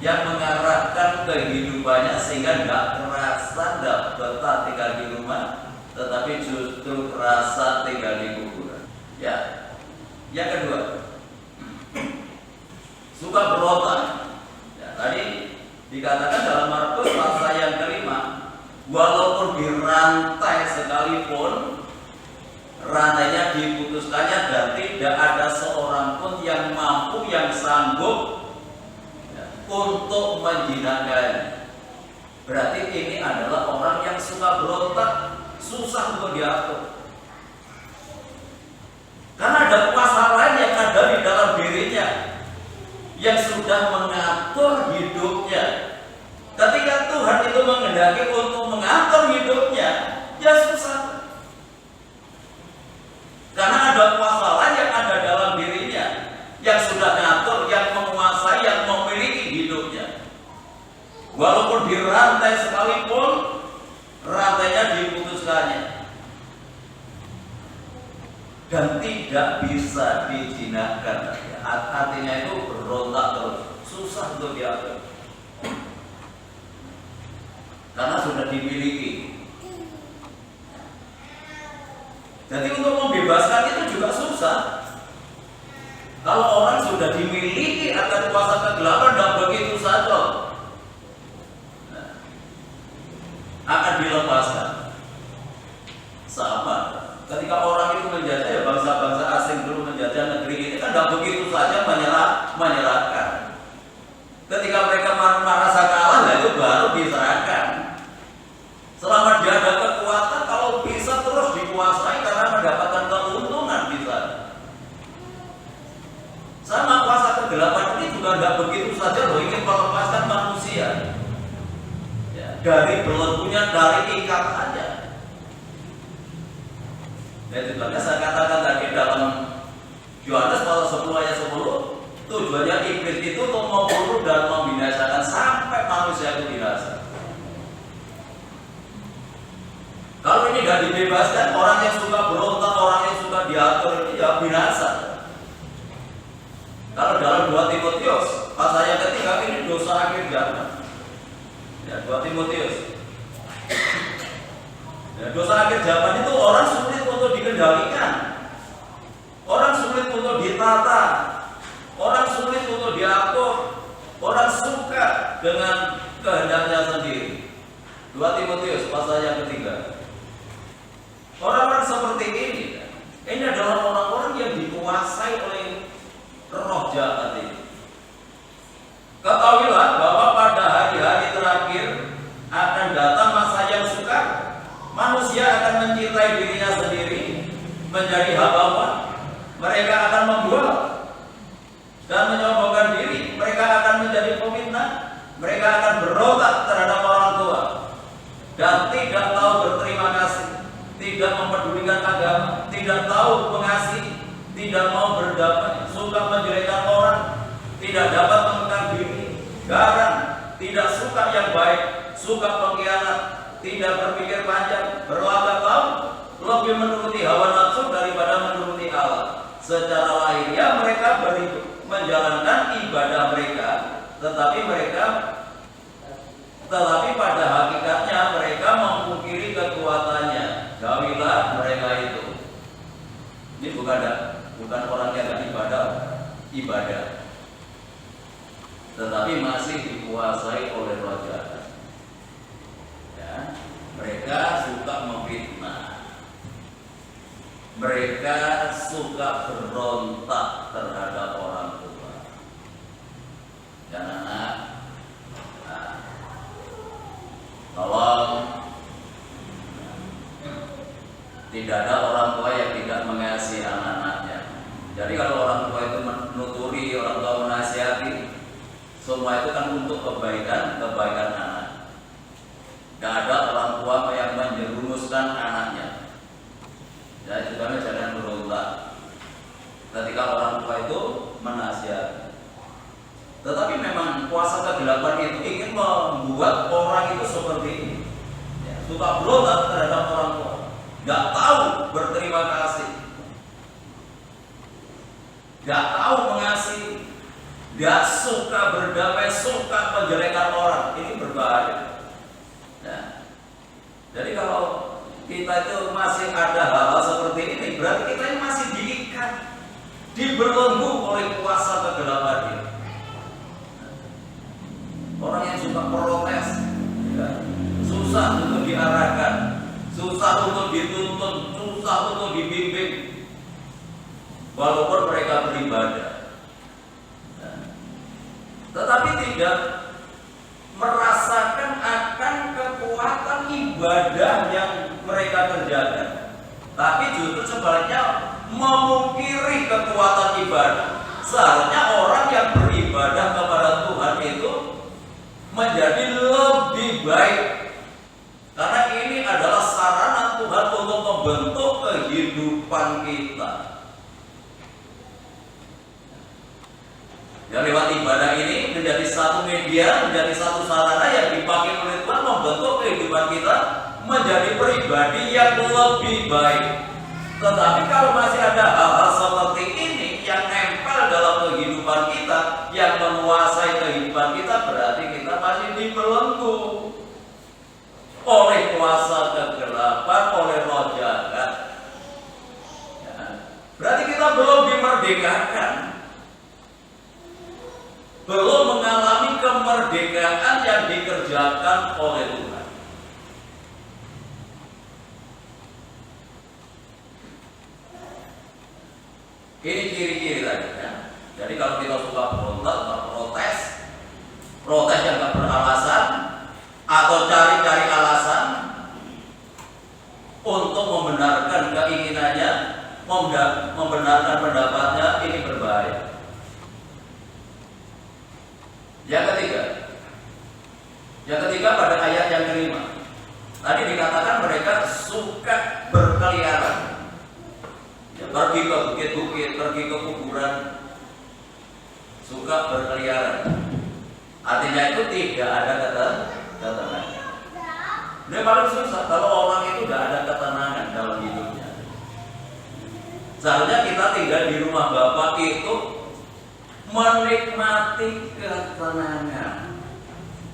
yang mengarahkan kehidupannya sehingga tidak merasa tidak betah tinggal di rumah, tetapi justru rasa tinggal di kuburan. Ya, yang kedua, suka berontak. Ya, tadi dikatakan dalam Markus pasal yang kelima, walaupun dirantai sekalipun, rantainya diputuskannya dan tidak ada seorang pun yang mampu, yang sanggup untuk menjinakkannya. Berarti ini adalah orang yang suka berontak, susah untuk diatur. Karena ada kuasa lain yang ada di dalam dirinya yang sudah mengatur hidupnya. Ketika Tuhan itu menghendaki untuk mengatur hidupnya, ya susah. Karena ada kuasa lain yang ada dalam dirinya yang sudah mengatur, yang menguasai, yang memiliki hidupnya. Walaupun dirantai sekalipun, rantainya diputuskannya dan tidak bisa dijinakkan. Artinya itu berontak terus, susah untuk diatur karena sudah dimiliki. Jadi untuk membebaskan itu juga susah. Kalau orang sudah dimiliki akan kuasa kegelapan dan begitu saja akan dilepaskan. Sama ketika orang itu menjajah, ya bangsa-bangsa asing dulu menjajah negeri ini kan tidak begitu saja menyerahkan. Ketika mereka merasa kalah, itu baru diserahkan. Selama dia ada kekuatan, kalau bisa terus dikuasai karena mendapatkan keuntungan bisa. Sama kuasa kegelapan ini juga tidak begitu saja loh ingin melepaskan manusia ya, dari belenggunya, dari ikatannya. Dan juga saya katakan tadi dalam Yohanes pasal 10 ayat 10, tujuannya iblis itu untuk membunuh dan membinasakan sampai manusia itu binasa. Kalau ini tidak dibebaskan, orang yang suka berontak, orang yang suka diatur ini ya binasa. Kalau dalam 2 Timotius pasal yang ketiga ini dosa akhir zaman. Ya, 2 Timotius. Ya, dosa akhir zaman itu orang sulit untuk dikendalikan, orang sulit untuk ditata, orang sulit untuk diatur, orang suka dengan kehendaknya sendiri. 2 Timotius pasal yang ketiga. Orang-orang seperti ini adalah orang-orang yang dikuasai oleh roh jahat ini. Ketahuilah bahwa pada hari-hari terakhir akan datang masa yang sukar. Manusia akan mencintai dirinya sendiri, menjadi hamba. Mereka akan membual dan menyombongkan diri. Mereka akan menjadi pemfitnah. Mereka akan berontak terhadap orang tua dan tidak tahu berterima kasih, tidak mempedulikan agama, tidak tahu mengasihi, tidak mau berdamai, suka menjelekkan orang, tidak dapat mengekang diri, garang, tidak suka yang baik, suka pengkhianat, tidak berpikir panjang, berlagak tahu, lebih menuruti hawa nafsu daripada menuruti Allah. Secara lahiriah mereka menjalankan ibadah mereka, tetapi pada hakikatnya mereka memungkiri kekuatannya. Jauhilah mereka itu. Ini bukan orang yang ibadah, tetapi masih dikuasai oleh roh jahat. Ya, mereka suka memfitnah, mereka suka berontak terhadap orang tua dan anak. Tolong, tidak ada orang tua yang tidak mengasihi anak-anaknya. Jadi kalau orang tua itu menuturi, orang tua menasihati, semua itu kan untuk kebaikan anak. Tidak ada orang tua yang menjerumuskan anaknya. Ya, itu kan jangan berontak ketika orang tua itu menasihati. Tetapi memang kuasa kegelapan itu ingin membuat orang itu seperti ini, ya, suka berontak terhadap orang tua, nggak tahu berterima kasih, nggak tahu mengasihi, nggak suka berdamai, suka menjelekkan orang. Ini berbahaya. Nah, jadi kalau kita itu masih ada hal-hal seperti ini, berarti kita ini masih diikat, dibelenggu oleh kuasa kegelapan ini. Orang yang suka protes, ya, susah untuk diarahkan, susah untuk dituntun, susah untuk dibimbing, walaupun mereka beribadah. Nah, tetapi tidak merasakan akan kekuatan ibadah yang mereka kerjakan, tapi justru sebaliknya memungkiri kekuatan ibadah. Seharusnya orang yang beribadah kepada Tuhan itu menjadi lebih baik, karena ini adalah sarana Tuhan untuk membentuk kehidupan kita. Ya, lewat ibadah ini menjadi satu media, menjadi satu sarana yang dipakai oleh Tuhan membentuk kehidupan kita menjadi pribadi yang lebih baik. Tetapi kalau masih ada hal-hal seperti ini yang nempel dalam kehidupan kita, yang menguasai kehidupan kita, berarti kita masih dibelenggu oleh kuasa kegelapan, oleh roh jahat. Ini ciri-ciri tadi ya. Jadi kalau kita suka berontak, protes yang gak beralasan, atau cari-cari alasan untuk membenarkan keinginannya, membenarkan pendapatnya, ini berbahaya. Yang ketiga pada ayat yang kelima, tadi dikatakan mereka suka berkeliaran, ya, pergi ke bukit-bukit, pergi ke kuburan, suka berkeliaran. Artinya itu tidak ada ketenangan. Ini paling susah kalau orang itu tidak ada ketenangan dalam hidupnya. Seharusnya kita tinggal di rumah Bapak itu menikmati ketenangan.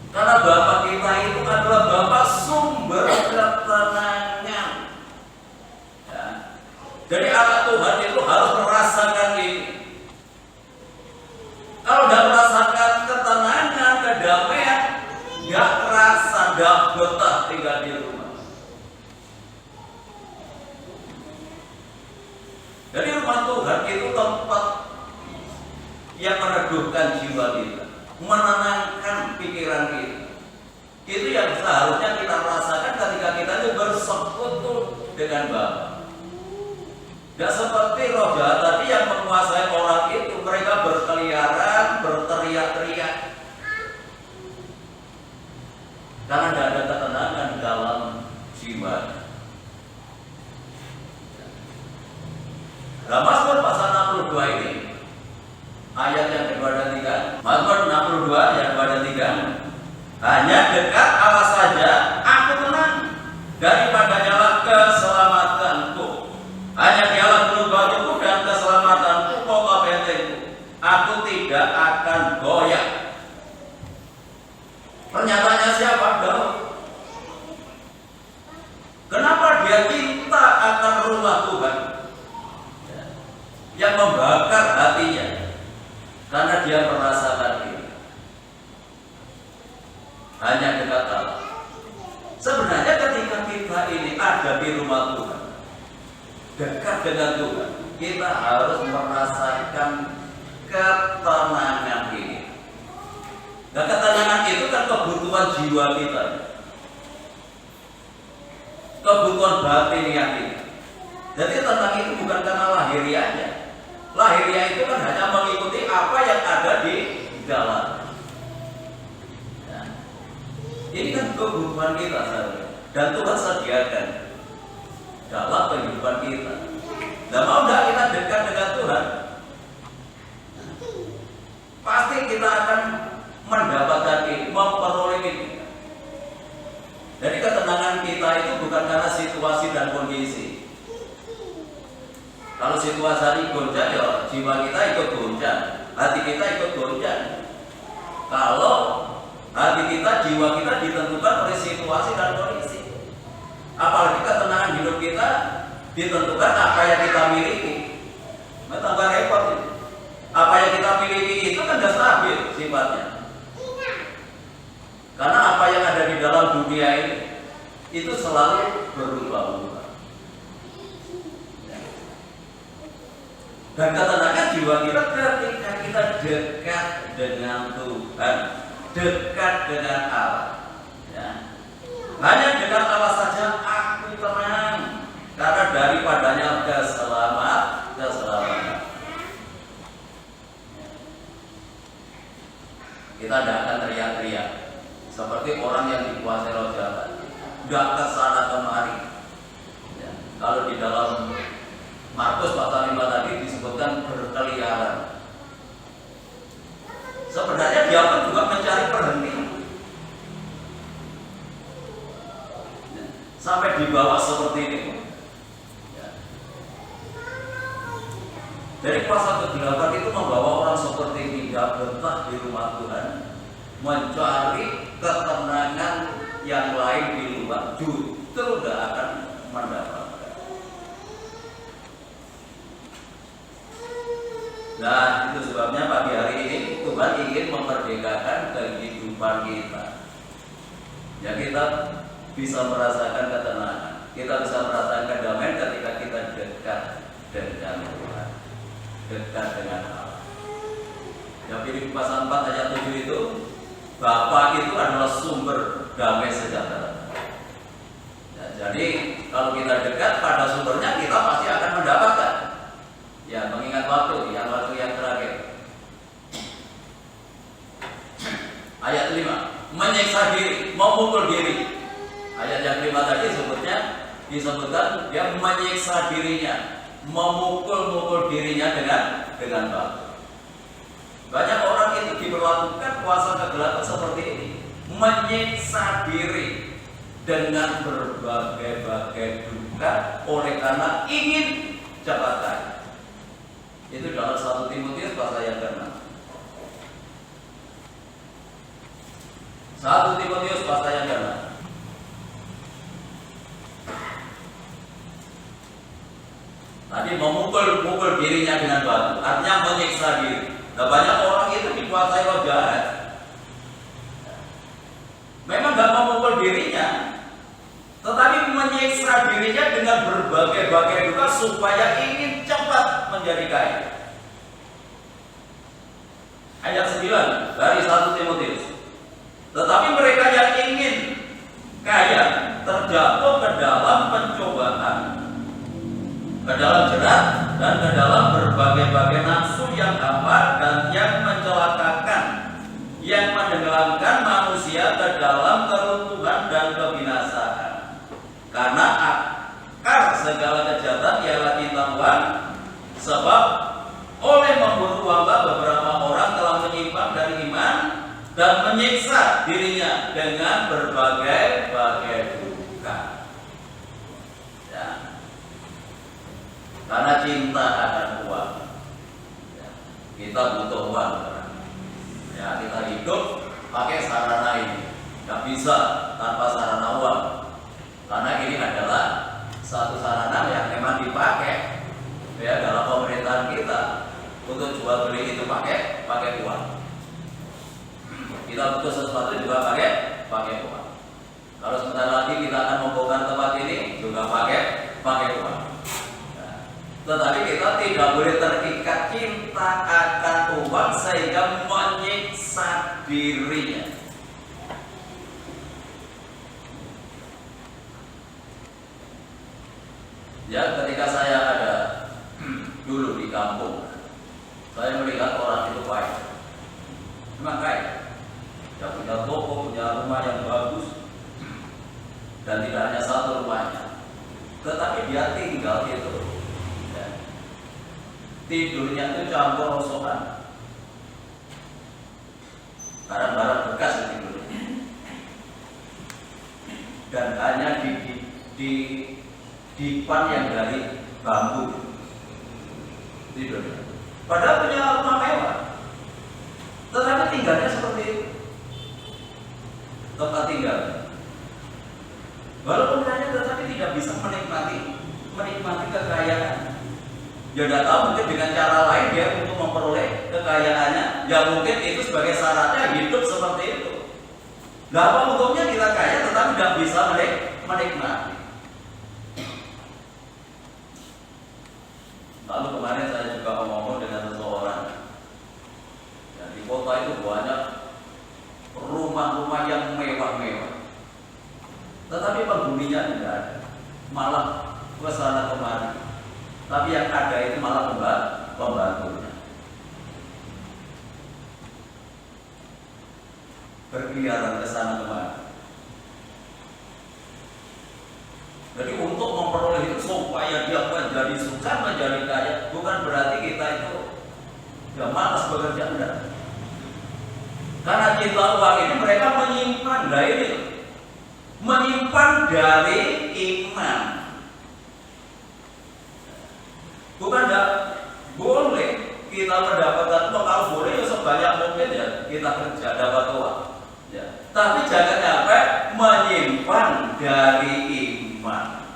Karena Bapak kita itu adalah Bapak sumber ketenangan. Ya. Jadi anak Tuhan itu harus merasakan ini. Kalau tidak merasakan ketenangan, kedamaian, nggak terasa, nggak betah tinggal di rumah. Jadi rumah Tuhan itu tempat yang meneduhkan jiwa kita, menenangkan pikiran kita. Itu yang seharusnya kita rasakan ketika kita itu bersekutu dengan Bapa. Tidak seperti roh jahat tadi yang menguasai orang itu, mereka berkeliaran, berteriak-teriak. Karena tidak ada ketenangan dalam jiwa. Nah, Mazmur pasal 62 ini, ayat yang kedua dan 3. Mazmur 62 yang kedua dan 3. Hanya dekat Allah saja aku tenang, daripadanya lah keselamatanku. Hanya dialah gunung batuku dan keselamatanku, kota bentengku. Aku tidak akan goyah. Pernyataannya siapa? Daud. Kenapa dia cinta akan rumah Tuhan? Yang membakar hatinya, karena dia merasakan ini. Hanya dekat Allah. Sebenarnya ketika kita ini ada di rumah Tuhan, dekat dengan Tuhan, kita harus merasakan ketenangan ini. Nah, ketenangan itu kan kebutuhan jiwa kita, kebutuhan batin yang kita. Jadi tenang itu bukan karena lahiriahnya. Lahiriah itu kan hanya mengikuti apa yang ada di dalam. Ya. Ini kan kebutuhan kita saudara. Dan Tuhan sediakan dalam kehidupan kita. Nah, mau tidak kita dekat dengan Tuhan, pasti kita akan mendapatkan ini, memperoleh ini. Jadi ketenangan kita itu bukan karena situasi dan kondisi. Kalau situasi goncang, ya jiwa kita ikut goncang, hati kita ikut goncang. Kalau hati kita, jiwa kita ditentukan oleh situasi dan kondisi, apalagi ketenangan hidup kita ditentukan apa yang kita miliki. Nah, tambah repot ini. Apa yang kita miliki itu kan tidak stabil sifatnya. Karena apa yang ada di dalam dunia ini itu selalu berubah-ubah. Dan ketenangan jiwa kita ketika kita dekat dengan Tuhan, dekat dengan Allah. Ya. Hanya dengan Allah saja aku tenang, karena daripadanya keselamatan. Kita tidak akan teriak-teriak seperti orang yang dikuasai roh jahat, tidak kesana kemari. Ya. Kalau di dalam Markus pasal 5 tadi disebutkan berkeliaran. Sebenarnya dia pun juga mencari perhentian. Ya. Sampai di bawah seperti ini. Ya. Dari pasal ke-8 itu membawa orang seperti tidak betah di rumah Tuhan, mencari ketenangan yang lain di luar, justru tidak akan mendapatkan. Nah, itu sebabnya pagi hari ini Tuhan ingin memerdekakan kehidupan kita. Ya, kita bisa merasakan ketenangan, kita bisa merasakan kedamaian ketika kita dekat dengan Tuhan. dekat dengan Allah. Yang Filipi pasal 4 ayat 7 itu, Bapa itu adalah sumber damai sejahtera. Ya, jadi kalau kita dekat pada sumbernya, kita pasti akan mendapatkan. Ya, mengingat waktu yang terakhir. Ayat 5, menyiksa diri, memukul diri. Ayat yang 5 tadi disebutkan dia menyiksa dirinya, memukul dirinya dengan batu. Banyak orang itu diperlakukan kuasa kegelapan seperti ini, menyiksa diri dengan berbagai duka oleh karena ingin cepat kaya. Itu dalam 1 Timotius pasal yang ke-6. 1 Timotius pasal yang ke-6. Tadi memukul dirinya dengan batu, artinya menyiksa diri. Nah, banyak orang itu dikuasai roh jahat. Memang gak memukul dirinya, tetapi menyiksa dirinya dengan berbagai duka supaya ingin cepat menjadi kaya. Ayat 9 dari 1 Timotius. Tetapi mereka yang ingin kaya terjatuh ke dalam pencobaan, ke dalam jerat, dan ke dalam berbagai nafsu yang hampa dan yang mencelakakan, yang menenggelamkan manusia ke dalam keruntuhan dan kebinasaan. Karena akar segala kejahatan ialah cinta uang, sebab oleh memburu uanglah beberapa orang telah menyimpang dari iman dan menyiksa dirinya dengan berbagai duka. Ya. Karena cinta akan uang. Ya. Kita butuh uang. Ya, kita hidup pakai sarana ini. Tidak bisa tanpa sarana uang. Karena ini adalah satu sarana yang memang dipakai ya dalam pemerintahan kita untuk jual beli itu pakai uang. Kita butuh sesuatu juga pakai uang. Kalau sebentar lagi kita akan membongkar tempat ini juga pakai uang. Nah, tetapi kita tidak boleh terikat cinta akan uang sehingga menyiksa dirinya. Ya, ketika saya ada dulu di kampung, saya melihat orang itu kaya, memang kaya. Dia punya toko, punya rumah yang bagus, dan tidak hanya satu rumahnya, tetapi dia tinggal itu, ya. Tidurnya itu campur rosokan, barang-barang bekas tidurnya, dan hanya di dipan yang dari bambu tidurnya. Padahal punya rumah mewah, tetapi tinggalnya seperti itu. Tempat tinggal, walaupun kaya tetapi tidak bisa menikmati kekayaan. Ya tidak tahu, mungkin dengan cara lain dia untuk memperoleh kekayaannya. Ya mungkin itu sebagai syaratnya hidup seperti itu. Nah, apa untungnya kita kaya tetapi tidak bisa menikmati. Lalu kemarin saya juga ngomong dengan seseorang. Ya, di kota itu banyak rumah-rumah yang mewah-mewah, tetapi penghuninya tidak ada, malah kesana kemari. Tapi yang ada itu malah pembantunya. Berkeliaran kesana kemari. Jadi untuk memperoleh itu supaya dia menjadi sukses, menjadi kaya, bukan berarti kita itu ya malas bekerja, enggak. Karena cinta uang ini mereka menyimpan dari iman. Bukan tidak boleh kita mendapatkan uang, kalau boleh ya sebanyak mungkin ya kita kerja dapat uang. Ya. Tapi jangan sampai menyimpan dari iman.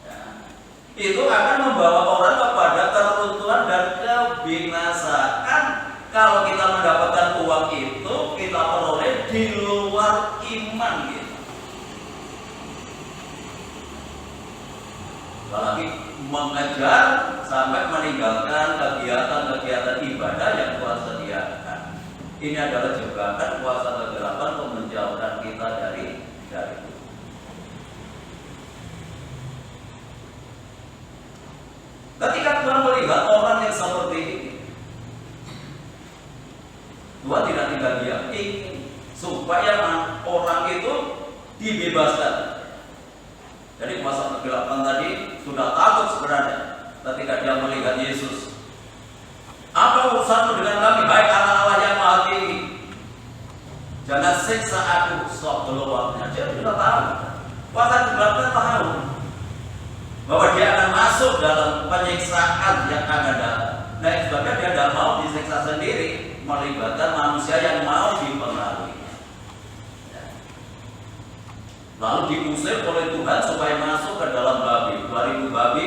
Ya. Itu akan membawa orang kepada keruntuhan dan kebinasaan. Kalau kita mendapatkan uang itu, kita peroleh di luar iman kita. Apalagi mengejar sampai meninggalkan kegiatan-kegiatan ibadah yang Tuhan sediakan. Ini adalah jebakan kuasa kegelapan untuk menjauhkan kita dari Tuhan. Ketika Tuhan melihat orang yang seperti ini, Tuhan tidak tinggal diam, ingin supaya orang itu dibebaskan. Jadi kuasa kegelapan tadi sudah takut sebenarnya ketika dia melihat Yesus. Apa urusanmu dengan kami, hai anak Allah yang Maha Tinggi? Jangan siksa aku, sok dulu waktunya. Dia sudah tahu. Kuasa kegelapan tahu bahwa dia akan masuk dalam penyiksaan yang akan datang. Nah, sebabnya dia tidak mau disiksa sendiri, melibatkan manusia yang mau dipengaruhi. Lalu diusir oleh Tuhan supaya masuk ke dalam babi. 2000 babi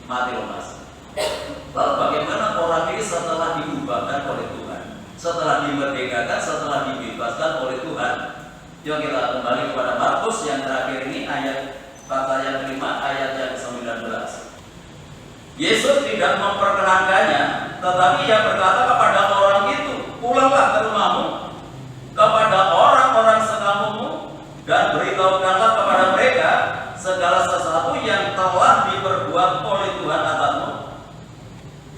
mati lemas. Lalu bagaimana orang ini setelah diubahkan oleh Tuhan, setelah dimerdekakan, setelah dibebaskan oleh Tuhan? Yuk kita kembali kepada Markus yang terakhir ini, ayat pasal yang kelima, ayat yang ke-19. Yesus tidak memperkenankannya, tetapi ia berkata kepada orang itu, pulanglah ke rumahmu, kepada orang-orang sekampungmu, dan beritahukanlah kepada mereka segala sesuatu yang telah diperbuat oleh Tuhan atasmu,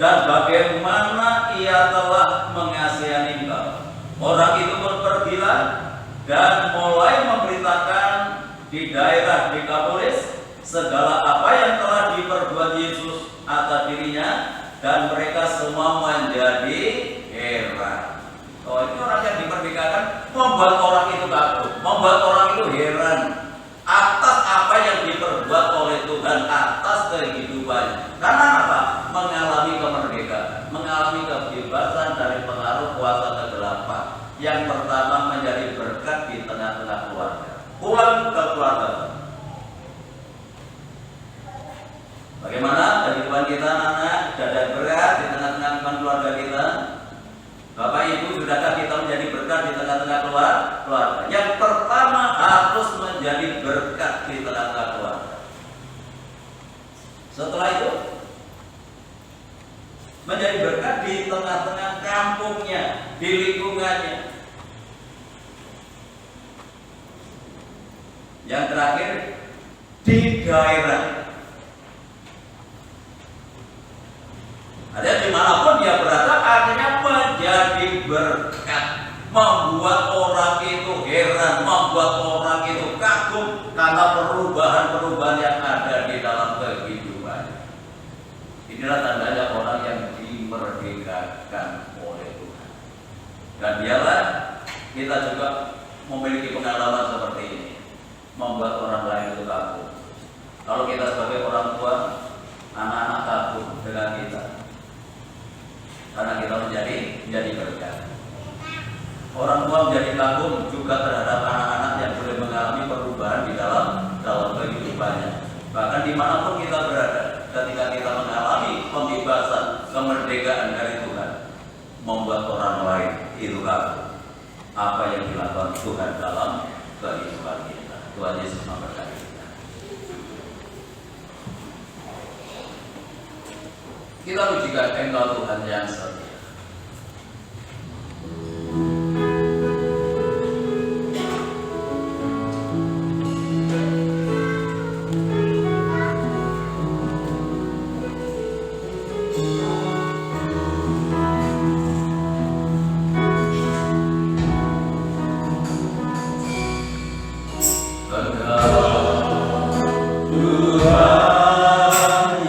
dan bagaimana ia telah mengasihani engkau. Orang itu pun pergilah dan mulai memberitakan di daerah Dekapolis segala apa yang telah diperbuat Yesus atas dirinya, dan mereka semua menjadi heran. Oh, ini orang yang dimerdekakan membuat orang itu takut, membuat orang itu heran atas apa yang diperbuat oleh Tuhan atas kehidupannya. Karena apa? Mengalami kemerdekaan, mengalami kebebasan dari pengaruh kuasa kegelapan. Yang pertama menjadi berkat di tengah-tengah keluarga. Pulang ke keluarga. Bagaimana kehidupan kita anak-anak ada berat di tengah-tengah keluarga kita? Bapak Ibu, sudahkah kita menjadi berkat di tengah-tengah keluarga? Yang pertama harus menjadi berkat di tengah-tengah keluarga. Setelah itu menjadi berkat di tengah-tengah kampungnya, di lingkungannya. Yang terakhir di daerah. Ada dimanapun dia berada, akhirnya menjadi berkat, membuat orang itu heran, membuat orang itu kagum karena perubahan-perubahan yang ada di dalam kehidupan. Inilah tandanya orang yang dimerdekakan oleh Tuhan. Dan biarlah kita juga memiliki pengalaman seperti ini, membuat orang lain itu kagum. Kalau kita sebagai orang tua, anak-anak kagum dengan kita, karena kita menjadi berkat. Orang tua menjadi kagum juga terhadap anak-anak yang boleh mengalami perubahan di dalam kehidupannya. Bahkan dimanapun kita berada, ketika kita mengalami pembebasan, kemerdekaan dari Tuhan, membuat orang lain itu kagum apa yang dilakukan Tuhan dalam kehidupan kita. Tuhan Yesus memberkati kita. Kita pujikan Engkau Tuhan yang setia. Tuhan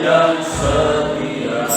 yang setia.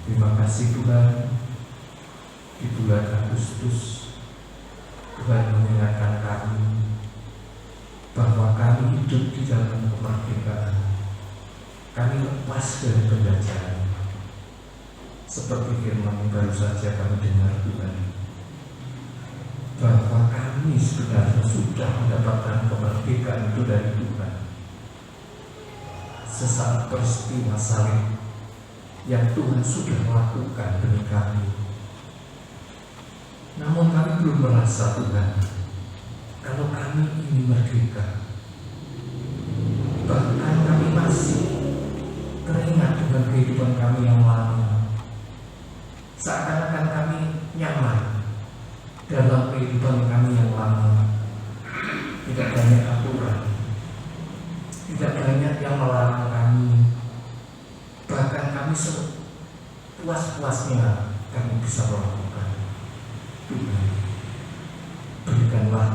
Terima kasih Tuhan, di bulan Agustus Tuhan mengingatkan kami bahwa kami hidup di dalam kemerdekaan. Kami lepas dari penjajahan. Seperti firman yang baru saja kami dengar Tuhan, bahwa kami sebenarnya sudah mendapatkan kemerdekaan itu dari Tuhan. Sesaat peristiwa salib yang Tuhan sudah lakukan demi kami. Namun kami belum merasa Tuhan kalau kami ini merdeka. Bahkan kami masih teringat dengan kehidupan kami yang lama. Seakan-akan kami nyaman dalam kehidupan kami yang lama. Tidak banyak aturan, tidak banyak yang melarang kami. Bahkan kami sepuas-puasnya kami bisa melakukan. Tuhan, berikanlah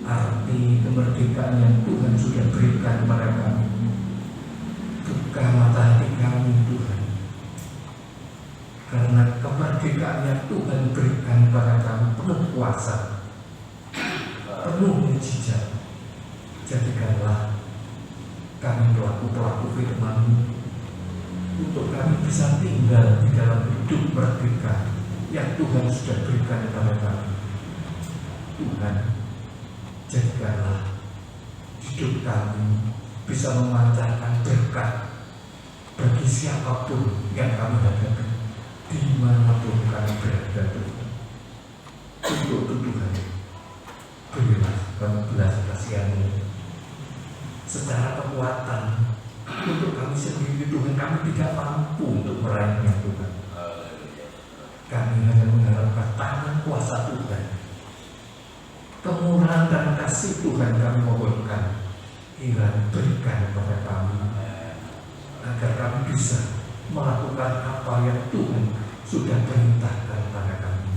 arti kemerdekaan yang Tuhan sudah berikan kepada kami. Buka mata hati kami Tuhan, karena kemerdekaan yang Tuhan berikan kepada kami penuh kuasa, penuh mujizat. Jadikanlah kami pelaku-pelaku firman-Mu, untuk kami bisa tinggal di dalam hidup merdeka yang Tuhan sudah berikan kepada kami. Tuhan, jadikanlah hidup kami bisa memancarkan berkat bagi siapapun yang kami hadapi, dimanapun kami berada Tuhan. Untuk itu Tuhan, berilah kami belas kasihan-Mu secara kekuatan. Untuk kami sendiri Tuhan, kami tidak mampu untuk meraihnya Tuhan. Kami hanya mengharapkan tangan kuasa Tuhan, kemurahan dan kasih Tuhan kami mohonkan. Kiranya berikan kepada kami, agar kami bisa melakukan apa yang Tuhan sudah perintahkan pada kami.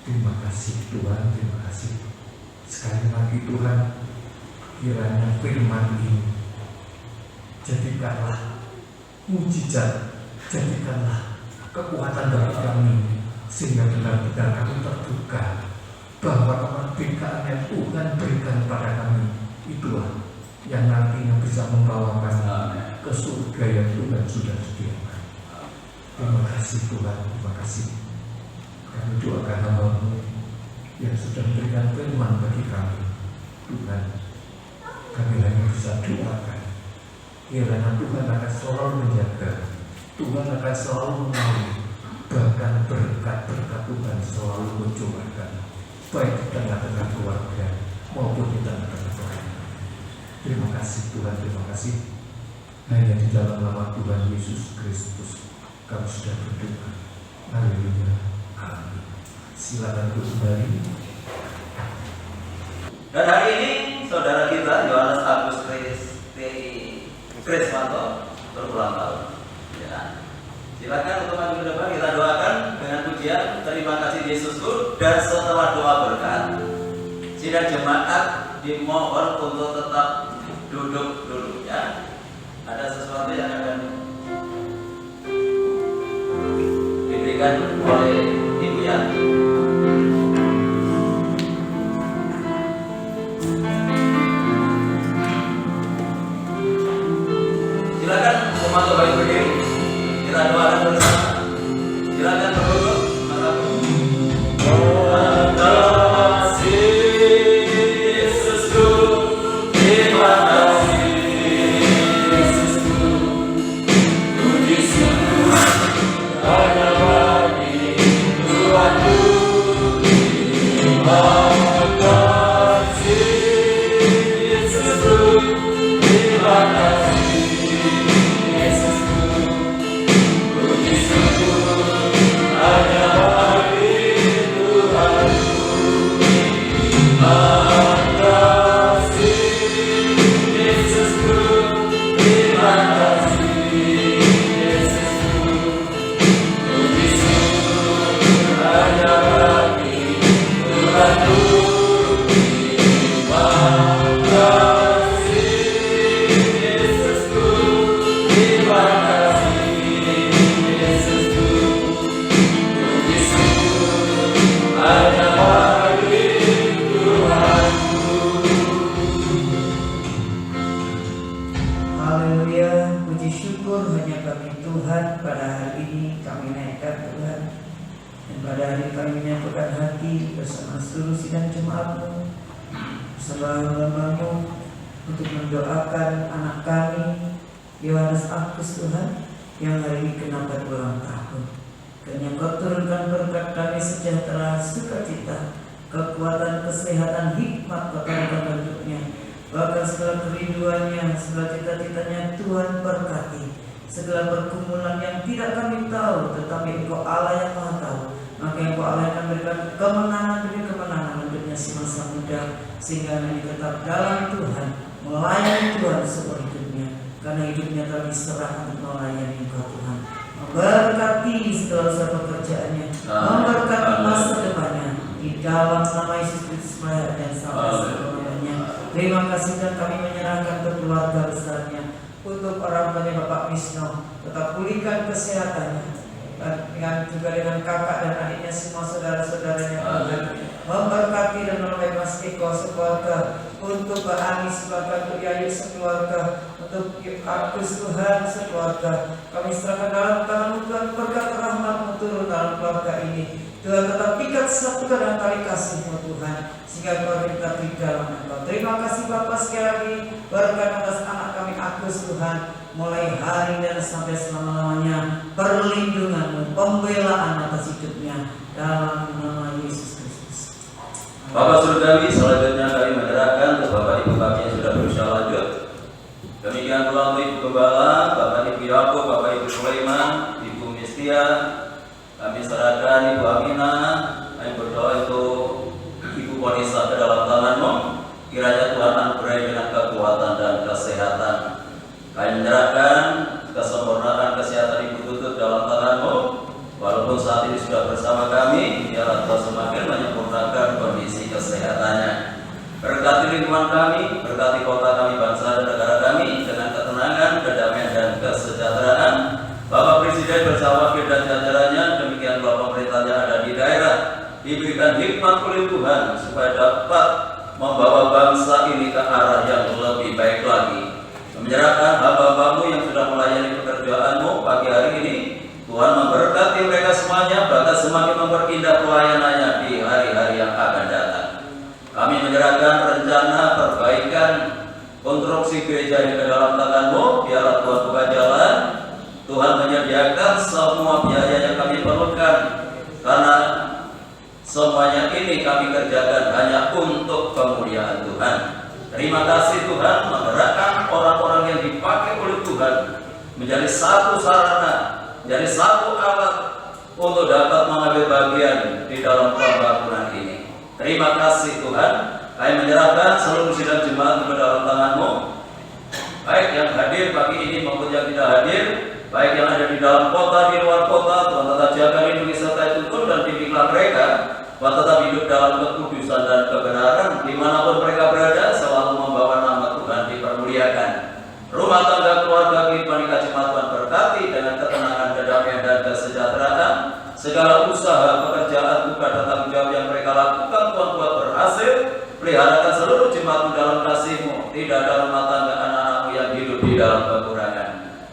Terima kasih Tuhan, terima kasih. Sekali lagi Tuhan, kiranya firman ini jadikanlah mujizat, jadikanlah kekuatan bagi kami, sehingga benar-benar kami terbuka bahwa kemerdekaan yang Tuhan berikan pada kami itulah yang nantinya bisa membawa kami ke surga yang Tuhan sudah sediakan. Terima kasih Tuhan, terima kasih. Kami doakan hamba-Mu yang sudah memberikan firman bagi kami. Tuhan, kami hanya bisa doakan kiranya Tuhan akan selalu menjaga, Tuhan akan selalu menolong, bahkan berkat-berkat Tuhan selalu mencurahkan, baik di tengah-tengah keluarga maupun di tengah-tengah pelayanan. Terima kasih Tuhan, terima kasih. Hanya di dalam nama Tuhan Yesus Kristus kami sudah berdoa. Haleluya, amin. Silakan kembali. Dan hari ini saudara kita Yohanes Agus Krismanto berulang tahun. Ya. Silakan untuk maju ke depan, kita doakan dengan pujian terima kasih Yesusku. Dan setelah doa berkat, sidang jemaat dimohon untuk tetap duduk dulu ya. Ada sesuatu yang akan diberikan oleh Ibu Yanti. Silakan umat kembali berdiri. Kita doakan bersama. Silakan berduduk. Hanya bagi Tuhan, pada hari ini kami naikkan Tuhan, dan pada hari ini kami menyatukan hati bersama seluruh sidang jemaat-Mu, bersama hamba-Mu, untuk mendoakan anak kami Yohanes Agus Tuhan, yang hari ini genap ulang tahun. Kiranya Kau turunkan berkat damai sejahtera, sukacita, kekuatan, kesehatan, hikmat, kekuatan hidupnya, bahkan segala kerinduannya, segala cita-citanya Tuhan berkati. Segala pergumulan yang tidak kami tahu, tetapi Engkau Allah yang Maha tahu, maka Engkau Allah yang akan berikan kemenangan demi kemenangan untuknya semasa muda, sehingga kami tetap dalam Tuhan, melayani Tuhan seumur hidupnya, karena hidupnya telah diserahkan untuk melayani Engkau Tuhan. Memberkati segala usaha pekerjaannya, memberkati masa depannya, di dalam nama Yesus Kristus dan sampai selamanya. Terima kasih, dan kami menyerahkan ke keluarga besarnya, untuk orang tuanya Bapak Misno, tetap pulihkan kesehatannya, dan juga dengan kakak dan adiknya, semua saudara-saudaranya Tuhan. Memberkati dan menolong Mas Eko sekeluarga, untuk Mbak Ani sekeluarga, untuk Yayu sekeluarga, untuk Agus Tuhan sekeluarga. Kami serahkan dalam tangan Tuhan, berkat rahmat-Mu turun dalam keluarga ini. Tuhan, tetap ikat satukan dengan tali kasih-Mu Tuhan, sehingga keluarga kita di dalam Engkau. Terima kasih Bapak, sekali lagi berkat atas anak kami Agus Tuhan, mulai hari dan sampai selama-lamanya. Perlindungan-Mu, pembelaan atas hidupnya, dalam nama Yesus Kristus. Bapak Surgawi, selanjutnya kami menyerahkan ke Bapak Ibu kami yang sudah berusia lanjut. Demikian pula untuk Ibu Gembala, Bapak Ibu Yakub, Bapak Ibu Sulaiman, Ibu Mistia. Kami serahkan Ibu Aminah, kami berdoa untuk Ibu Konisa ke dalam tangan-Mu. Kiranya Tuhan anugerahi dengan kekuatan dan kesehatan. Kami menyerahkan kesempurnaan kesehatan Ibu Tutut dalam tangan-Mu. Walaupun saat ini sudah bersama kami, biarlah Tuhan semakin menyempurnakan kondisi kesehatannya. Berkati lingkungan kami, berkati kota kami, bangsa dan negara kami dengan ketenangan, kedamaian dan kesejahteraan. Bapak Presiden bersama wakil dan jajarannya, demikian pula pemerintah yang ada di daerah, diberikan hikmat oleh Tuhan supaya dapat membawa bangsa ini ke arah yang lebih baik lagi. Menyerahkan hamba-Mu yang sudah melayani pekerjaan-Mu pagi hari ini, Tuhan memberkati mereka semuanya, bahkan semakin memperkindah pelayanannya di hari-hari yang akan datang. Kami menyerahkan rencana perbaikan konstruksi gereja ini ke dalam tangan-Mu. Biarlah Tuhan buka jalan, Tuhan menyediakan semua biaya yang kami perlukan, karena semuanya ini kami kerjakan hanya untuk kemuliaan Tuhan. Terima kasih Tuhan, menggerakkan orang-orang yang dipakai oleh Tuhan menjadi satu sarana, menjadi satu alat untuk dapat mengambil bagian di dalam pembangunan ini. Terima kasih Tuhan. Kami menyerahkan seluruh sidang jemaat ke dalam tangan-Mu, baik yang hadir pagi ini maupun yang tidak hadir, baik yang ada di dalam kota, di luar kota. Tuhan tetap jaga, lindungi, serta tuntun dan bimbinglah mereka. Tuhan tetap hidup dalam kekudusan dan kebenaran dimanapun mereka berada, selalu membawa nama Tuhan dipermuliakan. Rumah tangga, keluarga, kehidupan jemaat Tuhan berkati dengan ketenangan, kedamaian dan kesejahteraan. Segala usaha, pekerjaan, bukan dan tanggung jawab yang mereka lakukan, Tuhan buat berhasil. Peliharakan seluruh jemaat-Mu dalam kasih-Mu. Tidak ada rumah tangga anak-anak-Mu yang hidup di dalam kekurangan.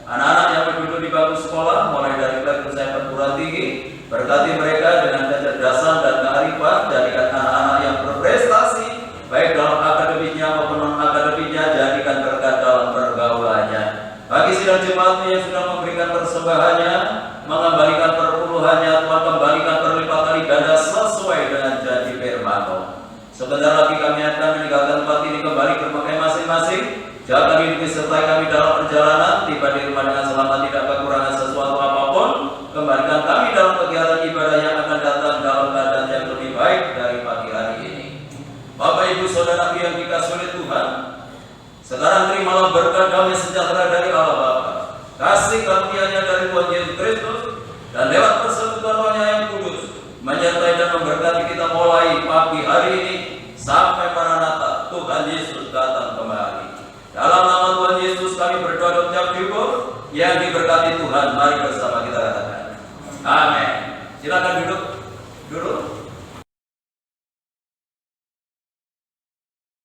Anak-anak yang berduduk di bangku sekolah, mulai dari kelas saya perguruan tinggi, berkati mereka dengan kecerdasan dan kearifan. Jadikan anak-anak yang berprestasi, baik dalam akademiknya maupun non-akademiknya, jadikan berkat dalam pergaulannya. Bagi sidang jemaat yang sudah memberikan persembahannya, mengembalikan perpuluhannya, Tuhan kembalikan berlipat kali ganda sesuai dengan janji firman-Mu. Sebentar lagi kami akan meninggalkan tempat ini, kembali ke rumah masing-masing. Jaga lindungi sertai kami dalam perjalanan, tiba di rumah dengan selamat, tidak kekurangan sesuatu apapun. Kembalikan kami dalam kegiatan ibadah yang akan datang dalam keadaan yang lebih baik dari pagi hari ini. Bapak Ibu Saudara yang dikasihi oleh Tuhan, sekarang terimalah berkat damai sejahtera dari Allah Bapa, kasih karunia-Nya dari Tuhan Yesus Kristus, dan lewat persekutuan Roh-Nya yang kudus, menyertai dan memberkati kita mulai pagi hari ini sampai Maranatha, Tuhan Yesus datang kembali. Dalam nama Tuhan Yesus kami berdoa dan ucap syukur. Yang diberkati Tuhan, mari bersama kita katakan amin. Silakan duduk.